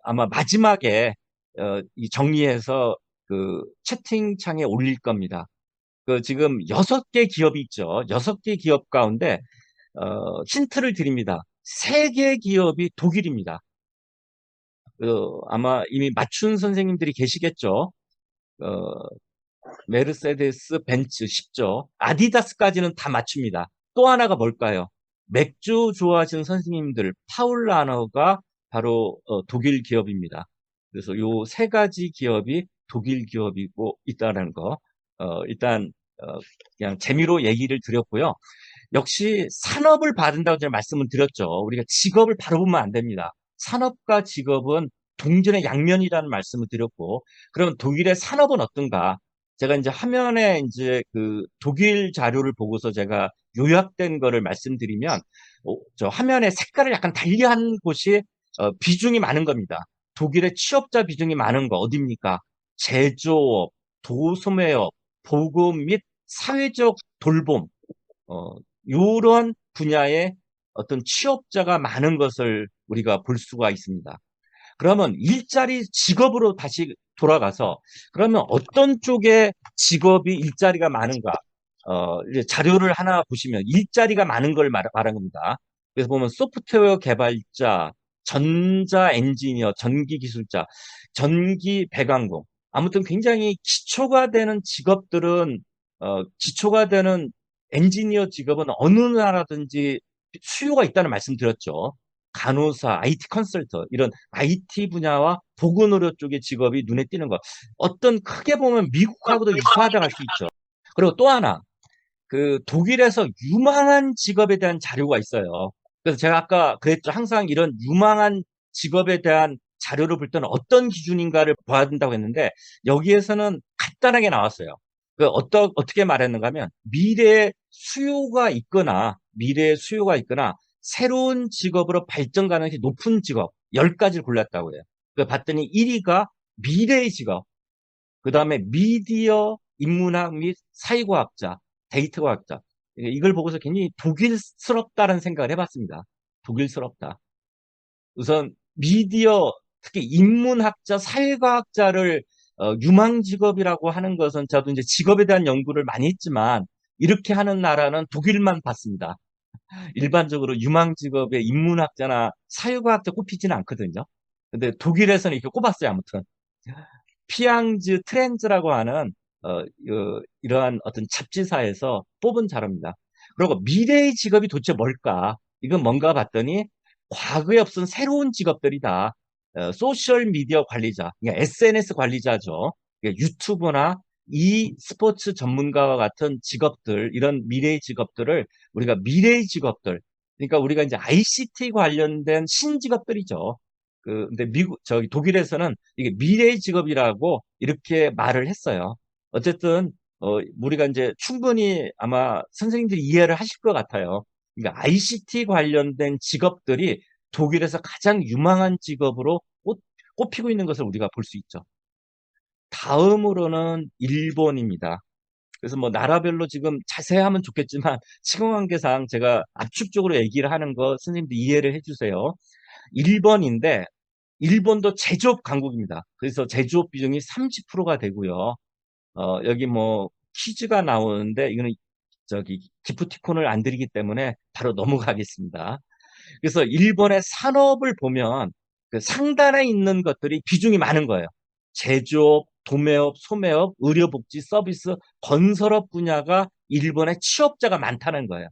아마 마지막에 이 정리해서 그 채팅창에 올릴 겁니다. 그 지금 6개 기업이 있죠. 6개 기업 가운데 힌트를 드립니다. 3개 기업이 독일입니다. 아마 이미 맞춘 선생님들이 계시겠죠. 어, 메르세데스, 벤츠 쉽죠. 아디다스까지는 다 맞춥니다. 또 하나가 뭘까요? 맥주 좋아하시는 선생님들, 파울라너가 바로 독일 기업입니다. 그래서 요 세 가지 기업이 독일 기업이고 있다는 거, 일단 그냥 재미로 얘기를 드렸고요. 역시 산업을 받은다고 제가 말씀을 드렸죠. 우리가 직업을 바로 보면 안 됩니다. 산업과 직업은 동전의 양면이라는 말씀을 드렸고, 그러면 독일의 산업은 어떤가? 제가 이제 화면에 이제 그 독일 자료를 보고서 제가 요약된 거를 말씀드리면, 저 화면에 색깔을 약간 달리한 곳이 비중이 많은 겁니다. 독일의 취업자 비중이 많은 거 어디입니까? 제조업, 도소매업, 보급 및 사회적 돌봄, 어, 이런 분야의 어떤 취업자가 많은 것을 우리가 볼 수가 있습니다. 그러면 일자리 직업으로 다시 돌아가서 그러면 어떤 쪽에 직업이 일자리가 많은가? 이제 자료를 하나 보시면 일자리가 많은 걸 말한 겁니다. 그래서 보면 소프트웨어 개발자, 전자 엔지니어, 전기 기술자, 전기 배관공. 아무튼 굉장히 기초가 되는 직업들은 기초가 되는 엔지니어 직업은 어느 나라든지 수요가 있다는 말씀 드렸죠. 간호사, IT 컨설터 이런 IT 분야와 보건의료 쪽의 직업이 눈에 띄는 것. 어떤 크게 보면 미국하고도 유사하다고 할 수 있죠. 그리고 또 하나, 그 독일에서 유망한 직업에 대한 자료가 있어요. 그래서 제가 아까 그랬죠. 항상 이런 유망한 직업에 대한 자료를 볼 때는 어떤 기준인가를 봐야 된다고 했는데 여기에서는 간단하게 나왔어요. 어떻게 말했는가 하면 미래의 수요가 있거나 새로운 직업으로 발전 가능성이 높은 직업 10가지를 골랐다고 해요. 봤더니 1위가 미래의 직업, 그 다음에 미디어 인문학 및 사회과학자, 데이터과학자. 이걸 보고서 굉장히 독일스럽다는 생각을 해봤습니다. 독일스럽다. 우선 미디어, 특히 인문학자, 사회과학자를 유망 직업이라고 하는 것은 저도 이제 직업에 대한 연구를 많이 했지만 이렇게 하는 나라는 독일만 봤습니다. 일반적으로 유망 직업에 인문학자나 사회과학자 꼽히지는 않거든요. 근데 독일에서는 이렇게 꼽았어요, 아무튼. 피앙즈 트렌즈라고 하는 이러한 어떤 잡지사에서 뽑은 자료입니다. 그리고 미래의 직업이 도대체 뭘까? 이건 뭔가 봤더니 과거에 없은 새로운 직업들이다. 소셜 미디어 관리자, 그러니까 SNS 관리자죠. 그러니까 유튜브나 이 스포츠 전문가와 같은 직업들, 이런 미래의 직업들을 우리가 미래의 직업들, 그러니까 우리가 이제 ICT 관련된 신직업들이죠. 근데 저기 독일에서는 이게 미래의 직업이라고 이렇게 말을 했어요. 어쨌든, 우리가 이제 충분히 아마 선생님들이 이해를 하실 것 같아요. 그러니까 ICT 관련된 직업들이 독일에서 가장 유망한 직업으로 꼽히고 있는 것을 우리가 볼 수 있죠. 다음으로는 일본입니다. 그래서 뭐 나라별로 지금 자세하면 좋겠지만 시간 관계상 제가 압축적으로 얘기를 하는 거 선생님들 이해를 해주세요. 일본인데 일본도 제조업 강국입니다. 그래서 제조업 비중이 30%가 되고요. 여기 뭐 퀴즈가 나오는데 이거는 저기 기프티콘을 안 드리기 때문에 바로 넘어가겠습니다. 그래서 일본의 산업을 보면 그 상단에 있는 것들이 비중이 많은 거예요. 제조업, 도매업, 소매업, 의료복지, 서비스, 건설업 분야가 일본의 취업자가 많다는 거예요.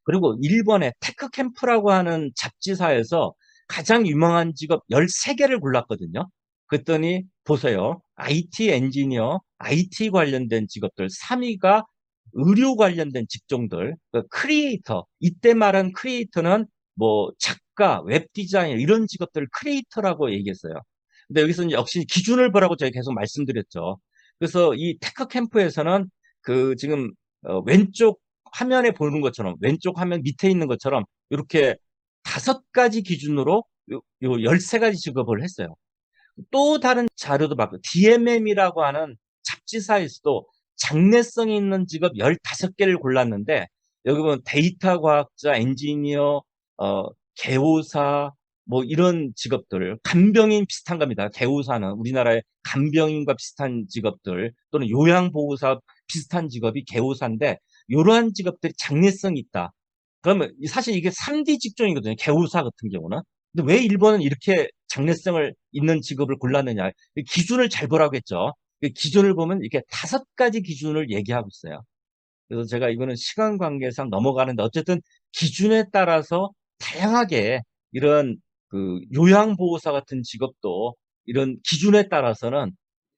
그리고 일본의 테크캠프라고 하는 잡지사에서 가장 유명한 직업 13개를 골랐거든요. 그랬더니 보세요. IT 엔지니어, IT 관련된 직업들 3위가 의료 관련된 직종들, 크리에이터. 이때 말한 크리에이터는 뭐 작가, 웹 디자이너 이런 직업들을 크리에이터라고 얘기했어요. 근데 여기서 역시 기준을 보라고 제가 계속 말씀드렸죠. 그래서 이 테크 캠프에서는 그 지금 왼쪽 화면에 보는 것처럼 왼쪽 화면 밑에 있는 것처럼 이렇게 5가지 기준으로 요 13가지 직업을 했어요. 또 다른 자료도 봤고 DMM이라고 하는 잡지사에서도 장래성 있는 직업 15개를 골랐는데 여기 보면 데이터 과학자, 엔지니어, 개호사 뭐 이런 직업들, 간병인 비슷한 겁니다. 개호사는 우리나라의 간병인과 비슷한 직업들 또는 요양보호사 비슷한 직업이 개호사인데 이러한 직업들이 장래성이 있다. 그러면 사실 이게 3D 직종이거든요. 개호사 같은 경우는. 근데 왜 일본은 이렇게 장래성을 있는 직업을 골랐느냐. 기준을 잘 보라고 했죠. 그 기준을 보면 이렇게 5가지 기준을 얘기하고 있어요. 그래서 제가 이거는 시간 관계상 넘어가는데 어쨌든 기준에 따라서 다양하게 이런 그 요양보호사 같은 직업도 이런 기준에 따라서는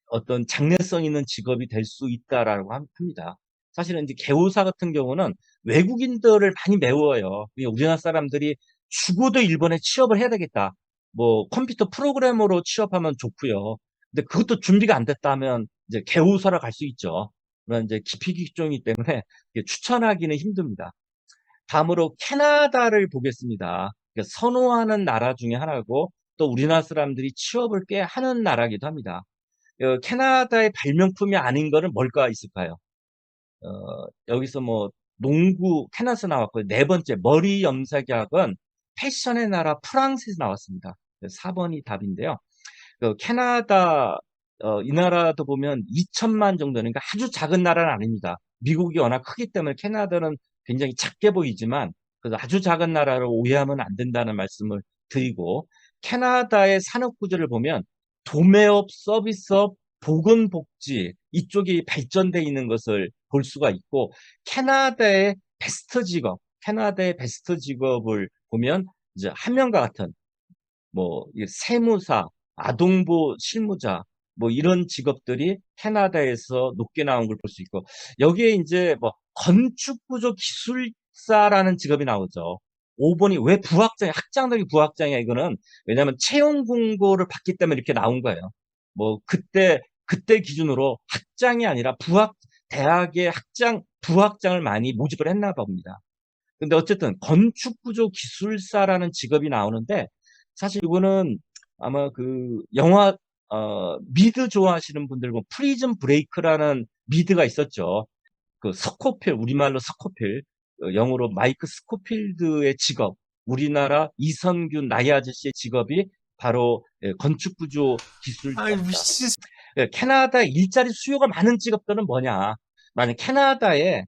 어떤 장래성 있는 직업이 될 수 있다라고 합니다. 사실은 이제 개호사 같은 경우는 외국인들을 많이 메워요. 우리나라 사람들이 죽어도 일본에 취업을 해야 되겠다. 뭐 컴퓨터 프로그래머로 취업하면 좋고요. 근데 그것도 준비가 안 됐다면 이제 개호사로 갈 수 있죠. 그런 이제 기피직종이기 때문에 추천하기는 힘듭니다. 다음으로 캐나다를 보겠습니다. 선호하는 나라 중에 하나고 또 우리나라 사람들이 취업을 꽤 하는 나라기도 합니다. 캐나다의 발명품이 아닌 거는 뭘까 있을까요? 여기서 뭐 농구 캐나다 나왔고요. 네 번째 머리 염색약은 패션의 나라 프랑스에서 나왔습니다. 4번이 답인데요. 캐나다 이 나라도 보면 2천만 정도 되니까 아주 작은 나라는 아닙니다. 미국이 워낙 크기 때문에 캐나다는 굉장히 작게 보이지만 그래서 아주 작은 나라로 오해하면 안 된다는 말씀을 드리고 캐나다의 산업 구조를 보면 도매업, 서비스업, 보건복지 이쪽이 발전돼 있는 것을 볼 수가 있고 캐나다의 베스트 직업을 보면 이제 한명과 같은 뭐 세무사, 아동보호 실무자 뭐 이런 직업들이 캐나다에서 높게 나온 걸 볼 수 있고 여기에 이제 뭐 건축구조 기술사라는 직업이 나오죠. 5번이 왜 부학장이 학장들이 부학장이야 이거는 왜냐하면 채용 공고를 받기 때문에 이렇게 나온 거예요. 뭐 그때 기준으로 학장이 아니라 대학의 부학장을 많이 모집을 했나 봅니다. 근데 어쨌든 건축구조 기술사라는 직업이 나오는데 사실 이거는 아마 그 영화 미드 좋아하시는 분들 보면 프리즌 브레이크라는 미드가 있었죠. 그 스코필 우리말로 스코필 영어로 마이크 스코필드의 직업 우리나라 이선균 나이 아저씨의 직업이 바로 건축구조 아이, 기술자입니다. 미친. 캐나다 일자리 수요가 많은 직업들은 뭐냐? 만약 캐나다에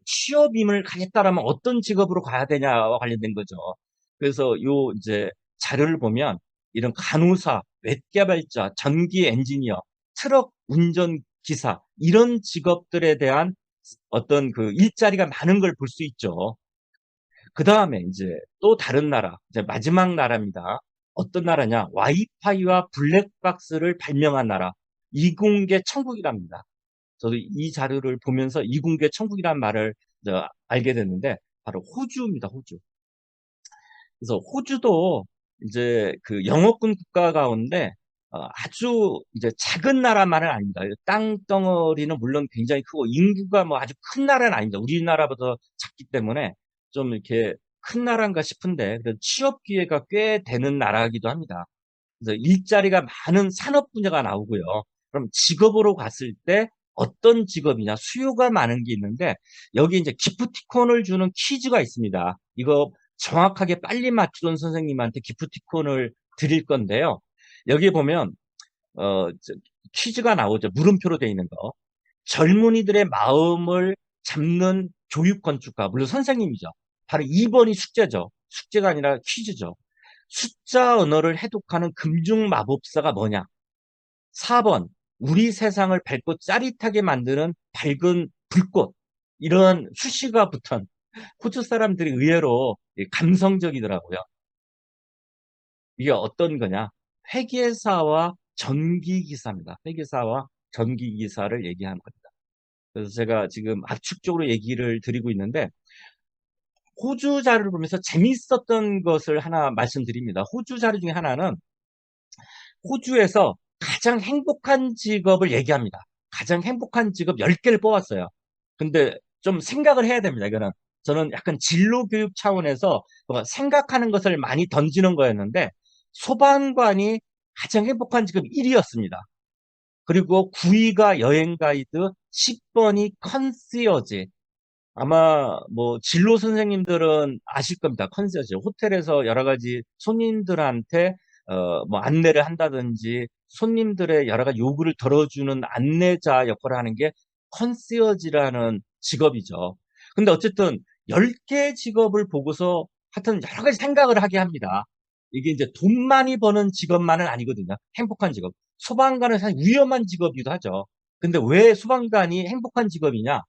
취업임을 가졌다라면 어떤 직업으로 가야 되냐와 관련된 거죠. 그래서 요 이제 자료를 보면 이런 간호사, 웹개발자, 전기 엔지니어, 트럭 운전기사 이런 직업들에 대한 어떤 그 일자리가 많은 걸 볼 수 있죠. 그 다음에 이제 또 다른 나라, 이제 마지막 나라입니다. 어떤 나라냐? 와이파이와 블랙박스를 발명한 나라. 이공계 천국이랍니다. 저도 이 자료를 보면서 이공계 천국이라는 말을 알게 됐는데 바로 호주입니다. 호주. 그래서 호주도 이제 그 영어권 국가 가운데 아주 이제 작은 나라만은 아닙니다. 땅덩어리는 물론 굉장히 크고 인구가 뭐 아주 큰 나라는 아닙니다. 우리나라보다 작기 때문에 좀 이렇게 큰 나라인가 싶은데 그래도 취업 기회가 꽤 되는 나라이기도 합니다. 그래서 일자리가 많은 산업 분야가 나오고요. 그럼 직업으로 갔을 때 어떤 직업이냐 수요가 많은 게 있는데 여기 이제 기프티콘을 주는 퀴즈가 있습니다. 이거 정확하게 빨리 맞추던 선생님한테 기프티콘을 드릴 건데요. 여기 보면 퀴즈가 나오죠. 물음표로 되어 있는 거. 젊은이들의 마음을 잡는 교육 건축가 물론 선생님이죠. 바로 2번이 숙제죠. 숙제가 아니라 퀴즈죠. 숫자 언어를 해독하는 금중 마법사가 뭐냐? 4번 우리 세상을 밝고 짜릿하게 만드는 밝은 불꽃 이런 수식어가 붙은 호주 사람들이 의외로 감성적이더라고요. 이게 어떤 거냐? 회계사와 전기기사입니다. 회계사와 전기기사를 얘기하는 겁니다. 그래서 제가 지금 압축적으로 얘기를 드리고 있는데 호주 자료를 보면서 재밌었던 것을 하나 말씀드립니다. 호주 자료 중에 하나는 호주에서 가장 행복한 직업을 얘기합니다. 가장 행복한 직업 10개를 뽑았어요. 근데 좀 생각을 해야 됩니다. 이거는 저는 약간 진로 교육 차원에서 생각하는 것을 많이 던지는 거였는데 소방관이 가장 행복한 직업 1위였습니다. 그리고 9위가 여행 가이드, 10번이 컨시어지. 아마 뭐 진로 선생님들은 아실 겁니다. 컨시어지. 호텔에서 여러 가지 손님들한테 뭐 안내를 한다든지 손님들의 여러 가지 요구를 들어주는 안내자 역할을 하는 게 컨시어지라는 직업이죠. 근데 어쨌든 10개 직업을 보고서 하여튼 여러 가지 생각을 하게 합니다. 이게 이제 돈 많이 버는 직업만은 아니거든요. 행복한 직업. 소방관은 사실 위험한 직업이기도 하죠. 근데 왜 소방관이 행복한 직업이냐?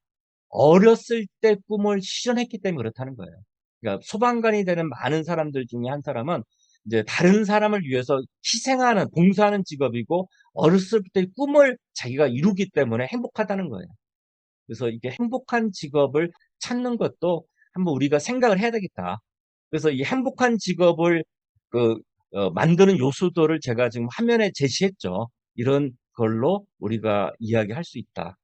어렸을 때 꿈을 실현했기 때문에 그렇다는 거예요. 그러니까 소방관이 되는 많은 사람들 중에 한 사람은 이제 다른 사람을 위해서 희생하는, 봉사하는 직업이고 어렸을 때 꿈을 자기가 이루기 때문에 행복하다는 거예요. 그래서 이게 행복한 직업을 찾는 것도 한번 우리가 생각을 해야 되겠다. 그래서 이 행복한 직업을 그 만드는 요소들을 제가 지금 화면에 제시했죠. 이런 걸로 우리가 이야기할 수 있다.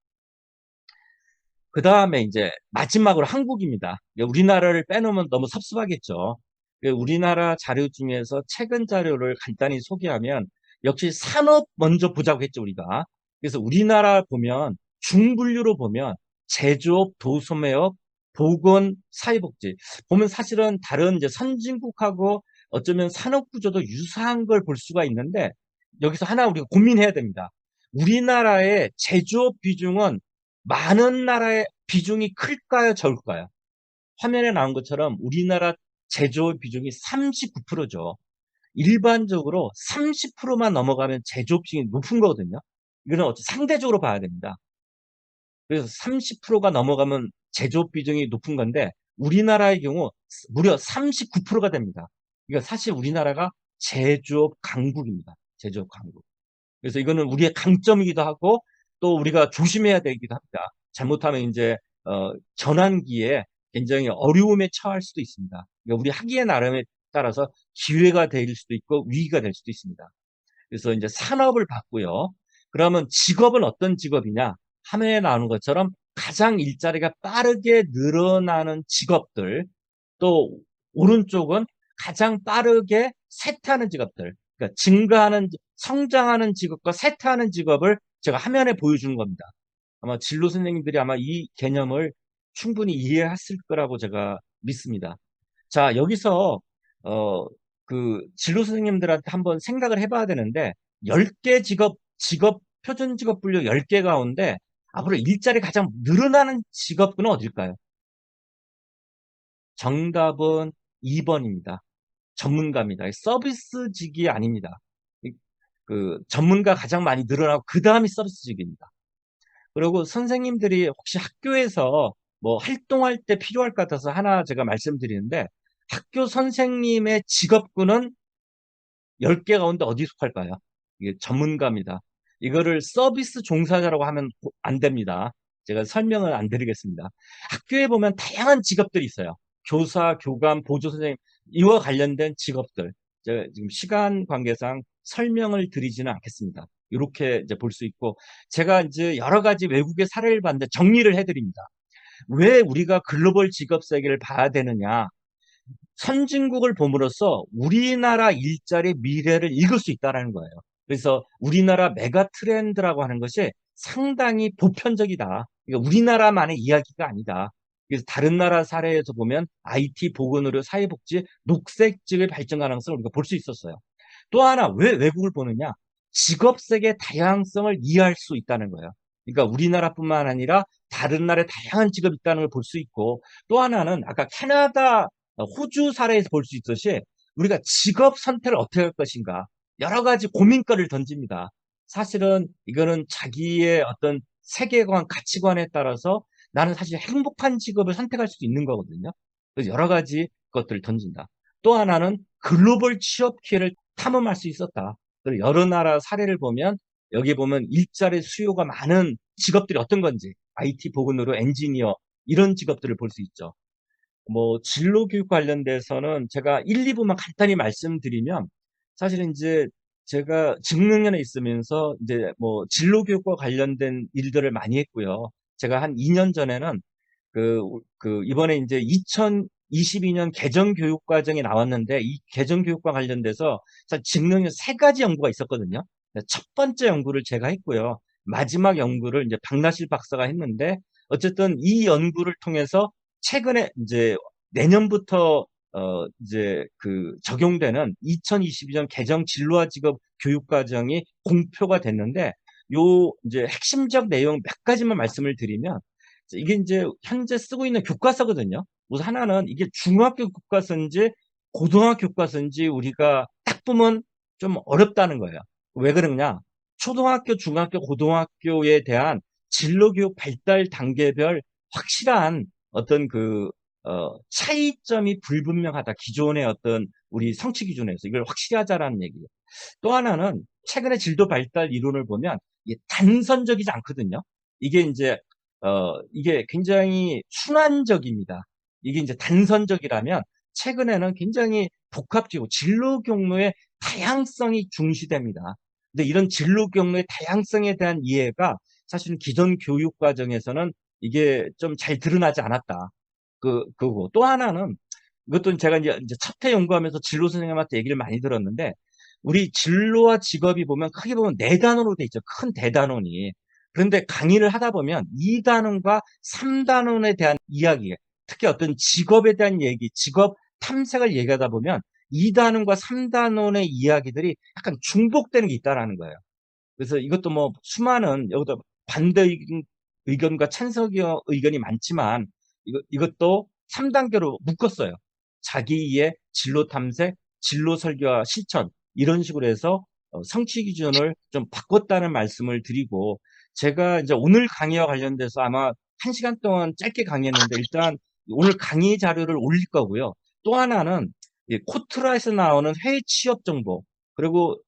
그다음에 이제 마지막으로 한국입니다. 우리나라를 빼놓으면 너무 섭섭하겠죠. 우리나라 자료 중에서 최근 자료를 간단히 소개하면 역시 산업 먼저 보자고 했죠, 우리가. 그래서 우리나라 보면 중분류로 보면 제조업, 도소매업, 보건, 사회복지 보면 사실은 다른 이제 선진국하고 어쩌면 산업 구조도 유사한 걸 볼 수가 있는데 여기서 하나 우리가 고민해야 됩니다. 우리나라의 제조업 비중은 많은 나라의 비중이 클까요, 적을까요? 화면에 나온 것처럼 우리나라 제조업 비중이 39%죠. 일반적으로 30%만 넘어가면 제조업 비중이 높은 거거든요. 이거는 어째 상대적으로 봐야 됩니다. 그래서 30%가 넘어가면 제조업 비중이 높은 건데 우리나라의 경우 무려 39%가 됩니다. 그러니까 사실 우리나라가 제조업 강국입니다. 제조업 강국. 그래서 이거는 우리의 강점이기도 하고 또 우리가 조심해야 되기도 합니다. 잘못하면 이제 전환기에 굉장히 어려움에 처할 수도 있습니다. 그러니까 우리 하기의 나름에 따라서 기회가 될 수도 있고 위기가 될 수도 있습니다. 그래서 이제 산업을 봤고요. 그러면 직업은 어떤 직업이냐? 화면에 나오는 것처럼 가장 일자리가 빠르게 늘어나는 직업들, 또 오른쪽은 가장 빠르게 쇠퇴하는 직업들, 그러니까 증가하는, 성장하는 직업과 쇠퇴하는 직업을 제가 화면에 보여주는 겁니다. 아마 진로 선생님들이 아마 이 개념을 충분히 이해했을 거라고 제가 믿습니다. 자, 여기서 진로 선생님들한테 한번 생각을 해봐야 되는데 10개 표준 직업 분류 10개 가운데 앞으로 일자리 가장 늘어나는 직업군은 어딜까요? 정답은 2번입니다. 전문가입니다. 서비스직이 아닙니다. 전문가 가장 많이 늘어나고 그 다음이 서비스직입니다. 그리고 선생님들이 혹시 학교에서 뭐 활동할 때 필요할 것 같아서 하나 제가 말씀드리는데 학교 선생님의 직업군은 10개 가운데 어디 속할까요? 이게 전문가입니다. 이거를 서비스 종사자라고 하면 안 됩니다. 제가 설명을 안 드리겠습니다. 학교에 보면 다양한 직업들이 있어요. 교사, 교감, 보조선생님, 이와 관련된 직업들. 제가 지금 시간 관계상 설명을 드리지는 않겠습니다. 이렇게 이제 볼 수 있고, 제가 이제 여러 가지 외국의 사례를 봤는데 정리를 해드립니다. 왜 우리가 글로벌 직업 세계를 봐야 되느냐? 선진국을 봄으로써 우리나라 일자리 미래를 읽을 수 있다는 거예요. 그래서 우리나라 메가 트렌드라고 하는 것이 상당히 보편적이다. 그러니까 우리나라만의 이야기가 아니다. 그래서 다른 나라 사례에서 보면 IT, 보건의료, 사회복지, 녹색직의 발전 가능성을 우리가 볼 수 있었어요. 또 하나 왜 외국을 보느냐? 직업 세계 다양성을 이해할 수 있다는 거예요. 그러니까 우리나라뿐만 아니라 다른 나라에 다양한 직업이 있다는 걸 볼 수 있고 또 하나는 아까 캐나다 호주 사례에서 볼 수 있듯이 우리가 직업 선택을 어떻게 할 것인가 여러 가지 고민거리를 던집니다. 사실은 이거는 자기의 어떤 세계관, 가치관에 따라서 나는 사실 행복한 직업을 선택할 수도 있는 거거든요. 그래서 여러 가지 것들을 던진다. 또 하나는 글로벌 취업 기회를 탐험할 수 있었다. 그리고 여러 나라 사례를 보면 여기 보면 일자리 수요가 많은 직업들이 어떤 건지 IT 보건으로 엔지니어 이런 직업들을 볼 수 있죠. 뭐 진로 교육 관련돼서는 제가 1, 2부만 간단히 말씀드리면 사실은 이제 제가 직능년에 있으면서 이제 뭐 진로 교육과 관련된 일들을 많이 했고요. 제가 한 2년 전에는 이번에 이제 2022년 개정 교육 과정이 나왔는데 이 개정 교육과 관련돼서 사실 직능년 세 가지 연구가 있었거든요. 첫 번째 연구를 제가 했고요. 마지막 연구를 이제 박나실 박사가 했는데 어쨌든 이 연구를 통해서 최근에 이제 내년부터 이제 적용되는 2022년 개정 진로와 직업 교육 과정이 공표가 됐는데 요 이제 핵심적 내용 몇 가지만 말씀을 드리면 이게 이제 현재 쓰고 있는 교과서거든요. 우선 하나는 이게 중학교 교과서인지 고등학교 교과서인지 우리가 딱 보면 좀 어렵다는 거예요. 왜 그러냐? 초등학교, 중학교, 고등학교에 대한 진로교육 발달 단계별 확실한 어떤 차이점이 불분명하다. 기존의 어떤 우리 성취 기준에서 이걸 확실히 하자라는 얘기예요. 또 하나는 최근의 진도 발달 이론을 보면 이게 단선적이지 않거든요. 이게 이제 이게 굉장히 순환적입니다. 이게 이제 단선적이라면 최근에는 굉장히 복합적이고 진로 경로의 다양성이 중시됩니다. 근데 이런 진로 경로의 다양성에 대한 이해가 사실은 기존 교육 과정에서는 이게 좀 잘 드러나지 않았다. 그거. 또 하나는 이것도 제가 이제 첫해 연구하면서 진로 선생님한테 얘기를 많이 들었는데 우리 진로와 직업이 보면 크게 보면 네 단원으로 돼 있죠. 큰 대단원이. 그런데 강의를 하다 보면 2단원과 3단원에 대한 이야기, 특히 어떤 직업에 대한 얘기, 직업 탐색을 얘기하다 보면 2단원과 3단원의 이야기들이 약간 중복되는 게 있다라는 거예요. 그래서 이것도 뭐 수많은 여기다 반대 의견과 찬성 의견이 많지만 이것도 3단계로 묶었어요. 자기 이해, 진로 탐색, 진로 설계와 실천 이런 식으로 해서 성취 기준을 좀 바꿨다는 말씀을 드리고 제가 이제 오늘 강의와 관련돼서 아마 1시간 동안 짧게 강의했는데 일단 오늘 강의 자료를 올릴 거고요. 또 하나는 코트라에서 나오는 해외 취업 정보 그리고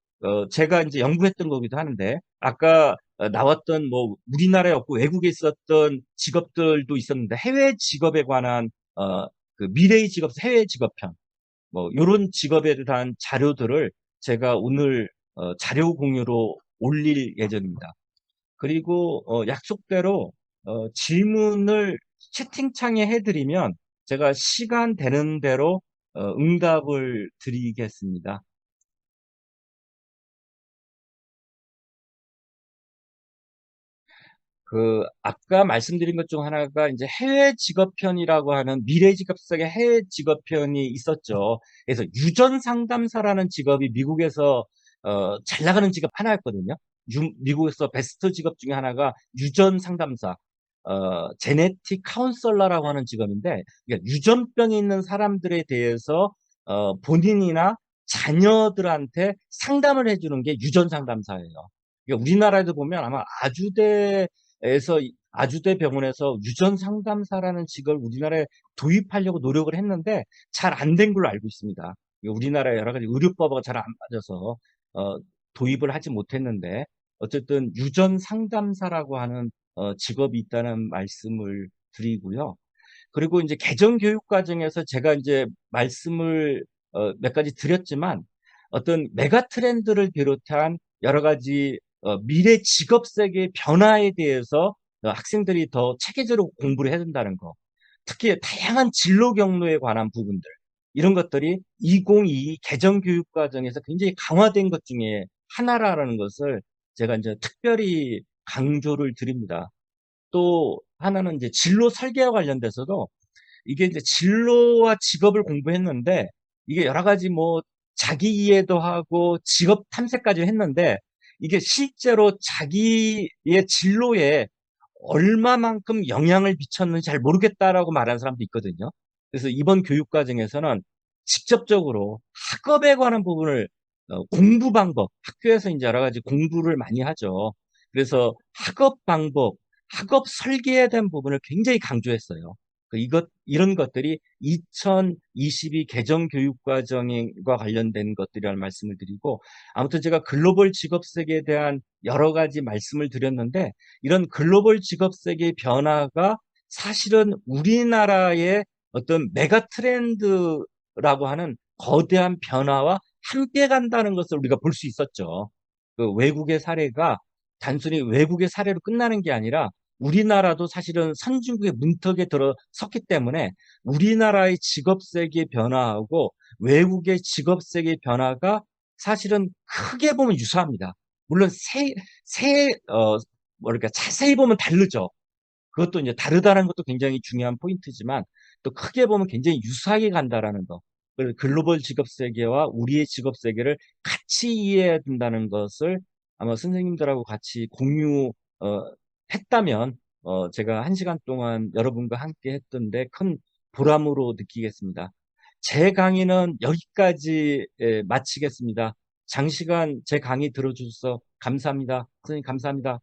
제가 이제 연구했던 거기도 하는데, 아까 나왔던 뭐, 우리나라에 없고 외국에 있었던 직업들도 있었는데, 해외 직업에 관한, 미래의 직업, 해외 직업편, 뭐, 요런 직업에 대한 자료들을 제가 오늘, 자료 공유로 올릴 예정입니다. 그리고, 약속대로, 질문을 채팅창에 해드리면, 제가 시간 되는 대로, 응답을 드리겠습니다. 아까 말씀드린 것 중 하나가 이제 해외 직업편이라고 하는 미래 직업성의 해외 직업편이 있었죠. 그래서 유전 상담사라는 직업이 미국에서 잘 나가는 직업 하나였거든요. 미국에서 베스트 직업 중에 하나가 유전 상담사, 제네틱 카운셀러라고 하는 직업인데, 그러니까 유전병이 있는 사람들에 대해서 본인이나 자녀들한테 상담을 해주는 게 유전 상담사예요. 그러니까 우리나라에도 보면 아마 아주대 병원에서 유전 상담사라는 직업을 우리나라에 도입하려고 노력을 했는데 잘 안 된 걸로 알고 있습니다. 우리나라의 여러 가지 의료법과 잘 안 맞아서 어, 도입을 하지 못했는데 어쨌든 유전 상담사라고 하는 직업이 있다는 말씀을 드리고요. 그리고 이제 개정 교육 과정에서 제가 이제 말씀을 몇 가지 드렸지만 어떤 메가 트렌드를 비롯한 여러 가지 미래 직업 세계의 변화에 대해서 학생들이 더 체계적으로 공부를 해야 된다는 거. 특히 다양한 진로 경로에 관한 부분들. 이런 것들이 2022 개정 교육 과정에서 굉장히 강화된 것 중에 하나라는 것을 제가 이제 특별히 강조를 드립니다. 또 하나는 이제 진로 설계와 관련돼서도 이게 이제 진로와 직업을 공부했는데 이게 여러 가지 뭐 자기 이해도 하고 직업 탐색까지 했는데 이게 실제로 자기의 진로에 얼마만큼 영향을 미쳤는지 잘 모르겠다라고 말하는 사람도 있거든요. 그래서 이번 교육 과정에서는 직접적으로 학업에 관한 부분을 공부 방법, 학교에서 이제 여러 가지 공부를 많이 하죠. 그래서 학업 방법, 학업 설계에 대한 부분을 굉장히 강조했어요. 이런 것들이 2022 개정 교육과정과 관련된 것들이라는 말씀을 드리고, 아무튼 제가 글로벌 직업 세계에 대한 여러 가지 말씀을 드렸는데, 이런 글로벌 직업 세계의 변화가 사실은 우리나라의 어떤 메가 트렌드라고 하는 거대한 변화와 함께 간다는 것을 우리가 볼 수 있었죠. 외국의 사례가 단순히 외국의 사례로 끝나는 게 아니라 우리나라도 사실은 선진국의 문턱에 들어섰기 때문에 우리나라의 직업 세계의 변화하고 외국의 직업 세계의 변화가 사실은 크게 보면 유사합니다. 물론 뭐랄까, 자세히 보면 다르죠. 그것도 이제 다르다는 것도 굉장히 중요한 포인트지만 또 크게 보면 굉장히 유사하게 간다라는 거. 그래서 글로벌 직업 세계와 우리의 직업 세계를 같이 이해해야 된다는 것을 아마 선생님들하고 같이 했다면 제가 1시간 동안 여러분과 함께 했던데 큰 보람으로 느끼겠습니다. 제 강의는 여기까지 마치겠습니다. 장시간 제 강의 들어주셔서 감사합니다. 선생님 감사합니다.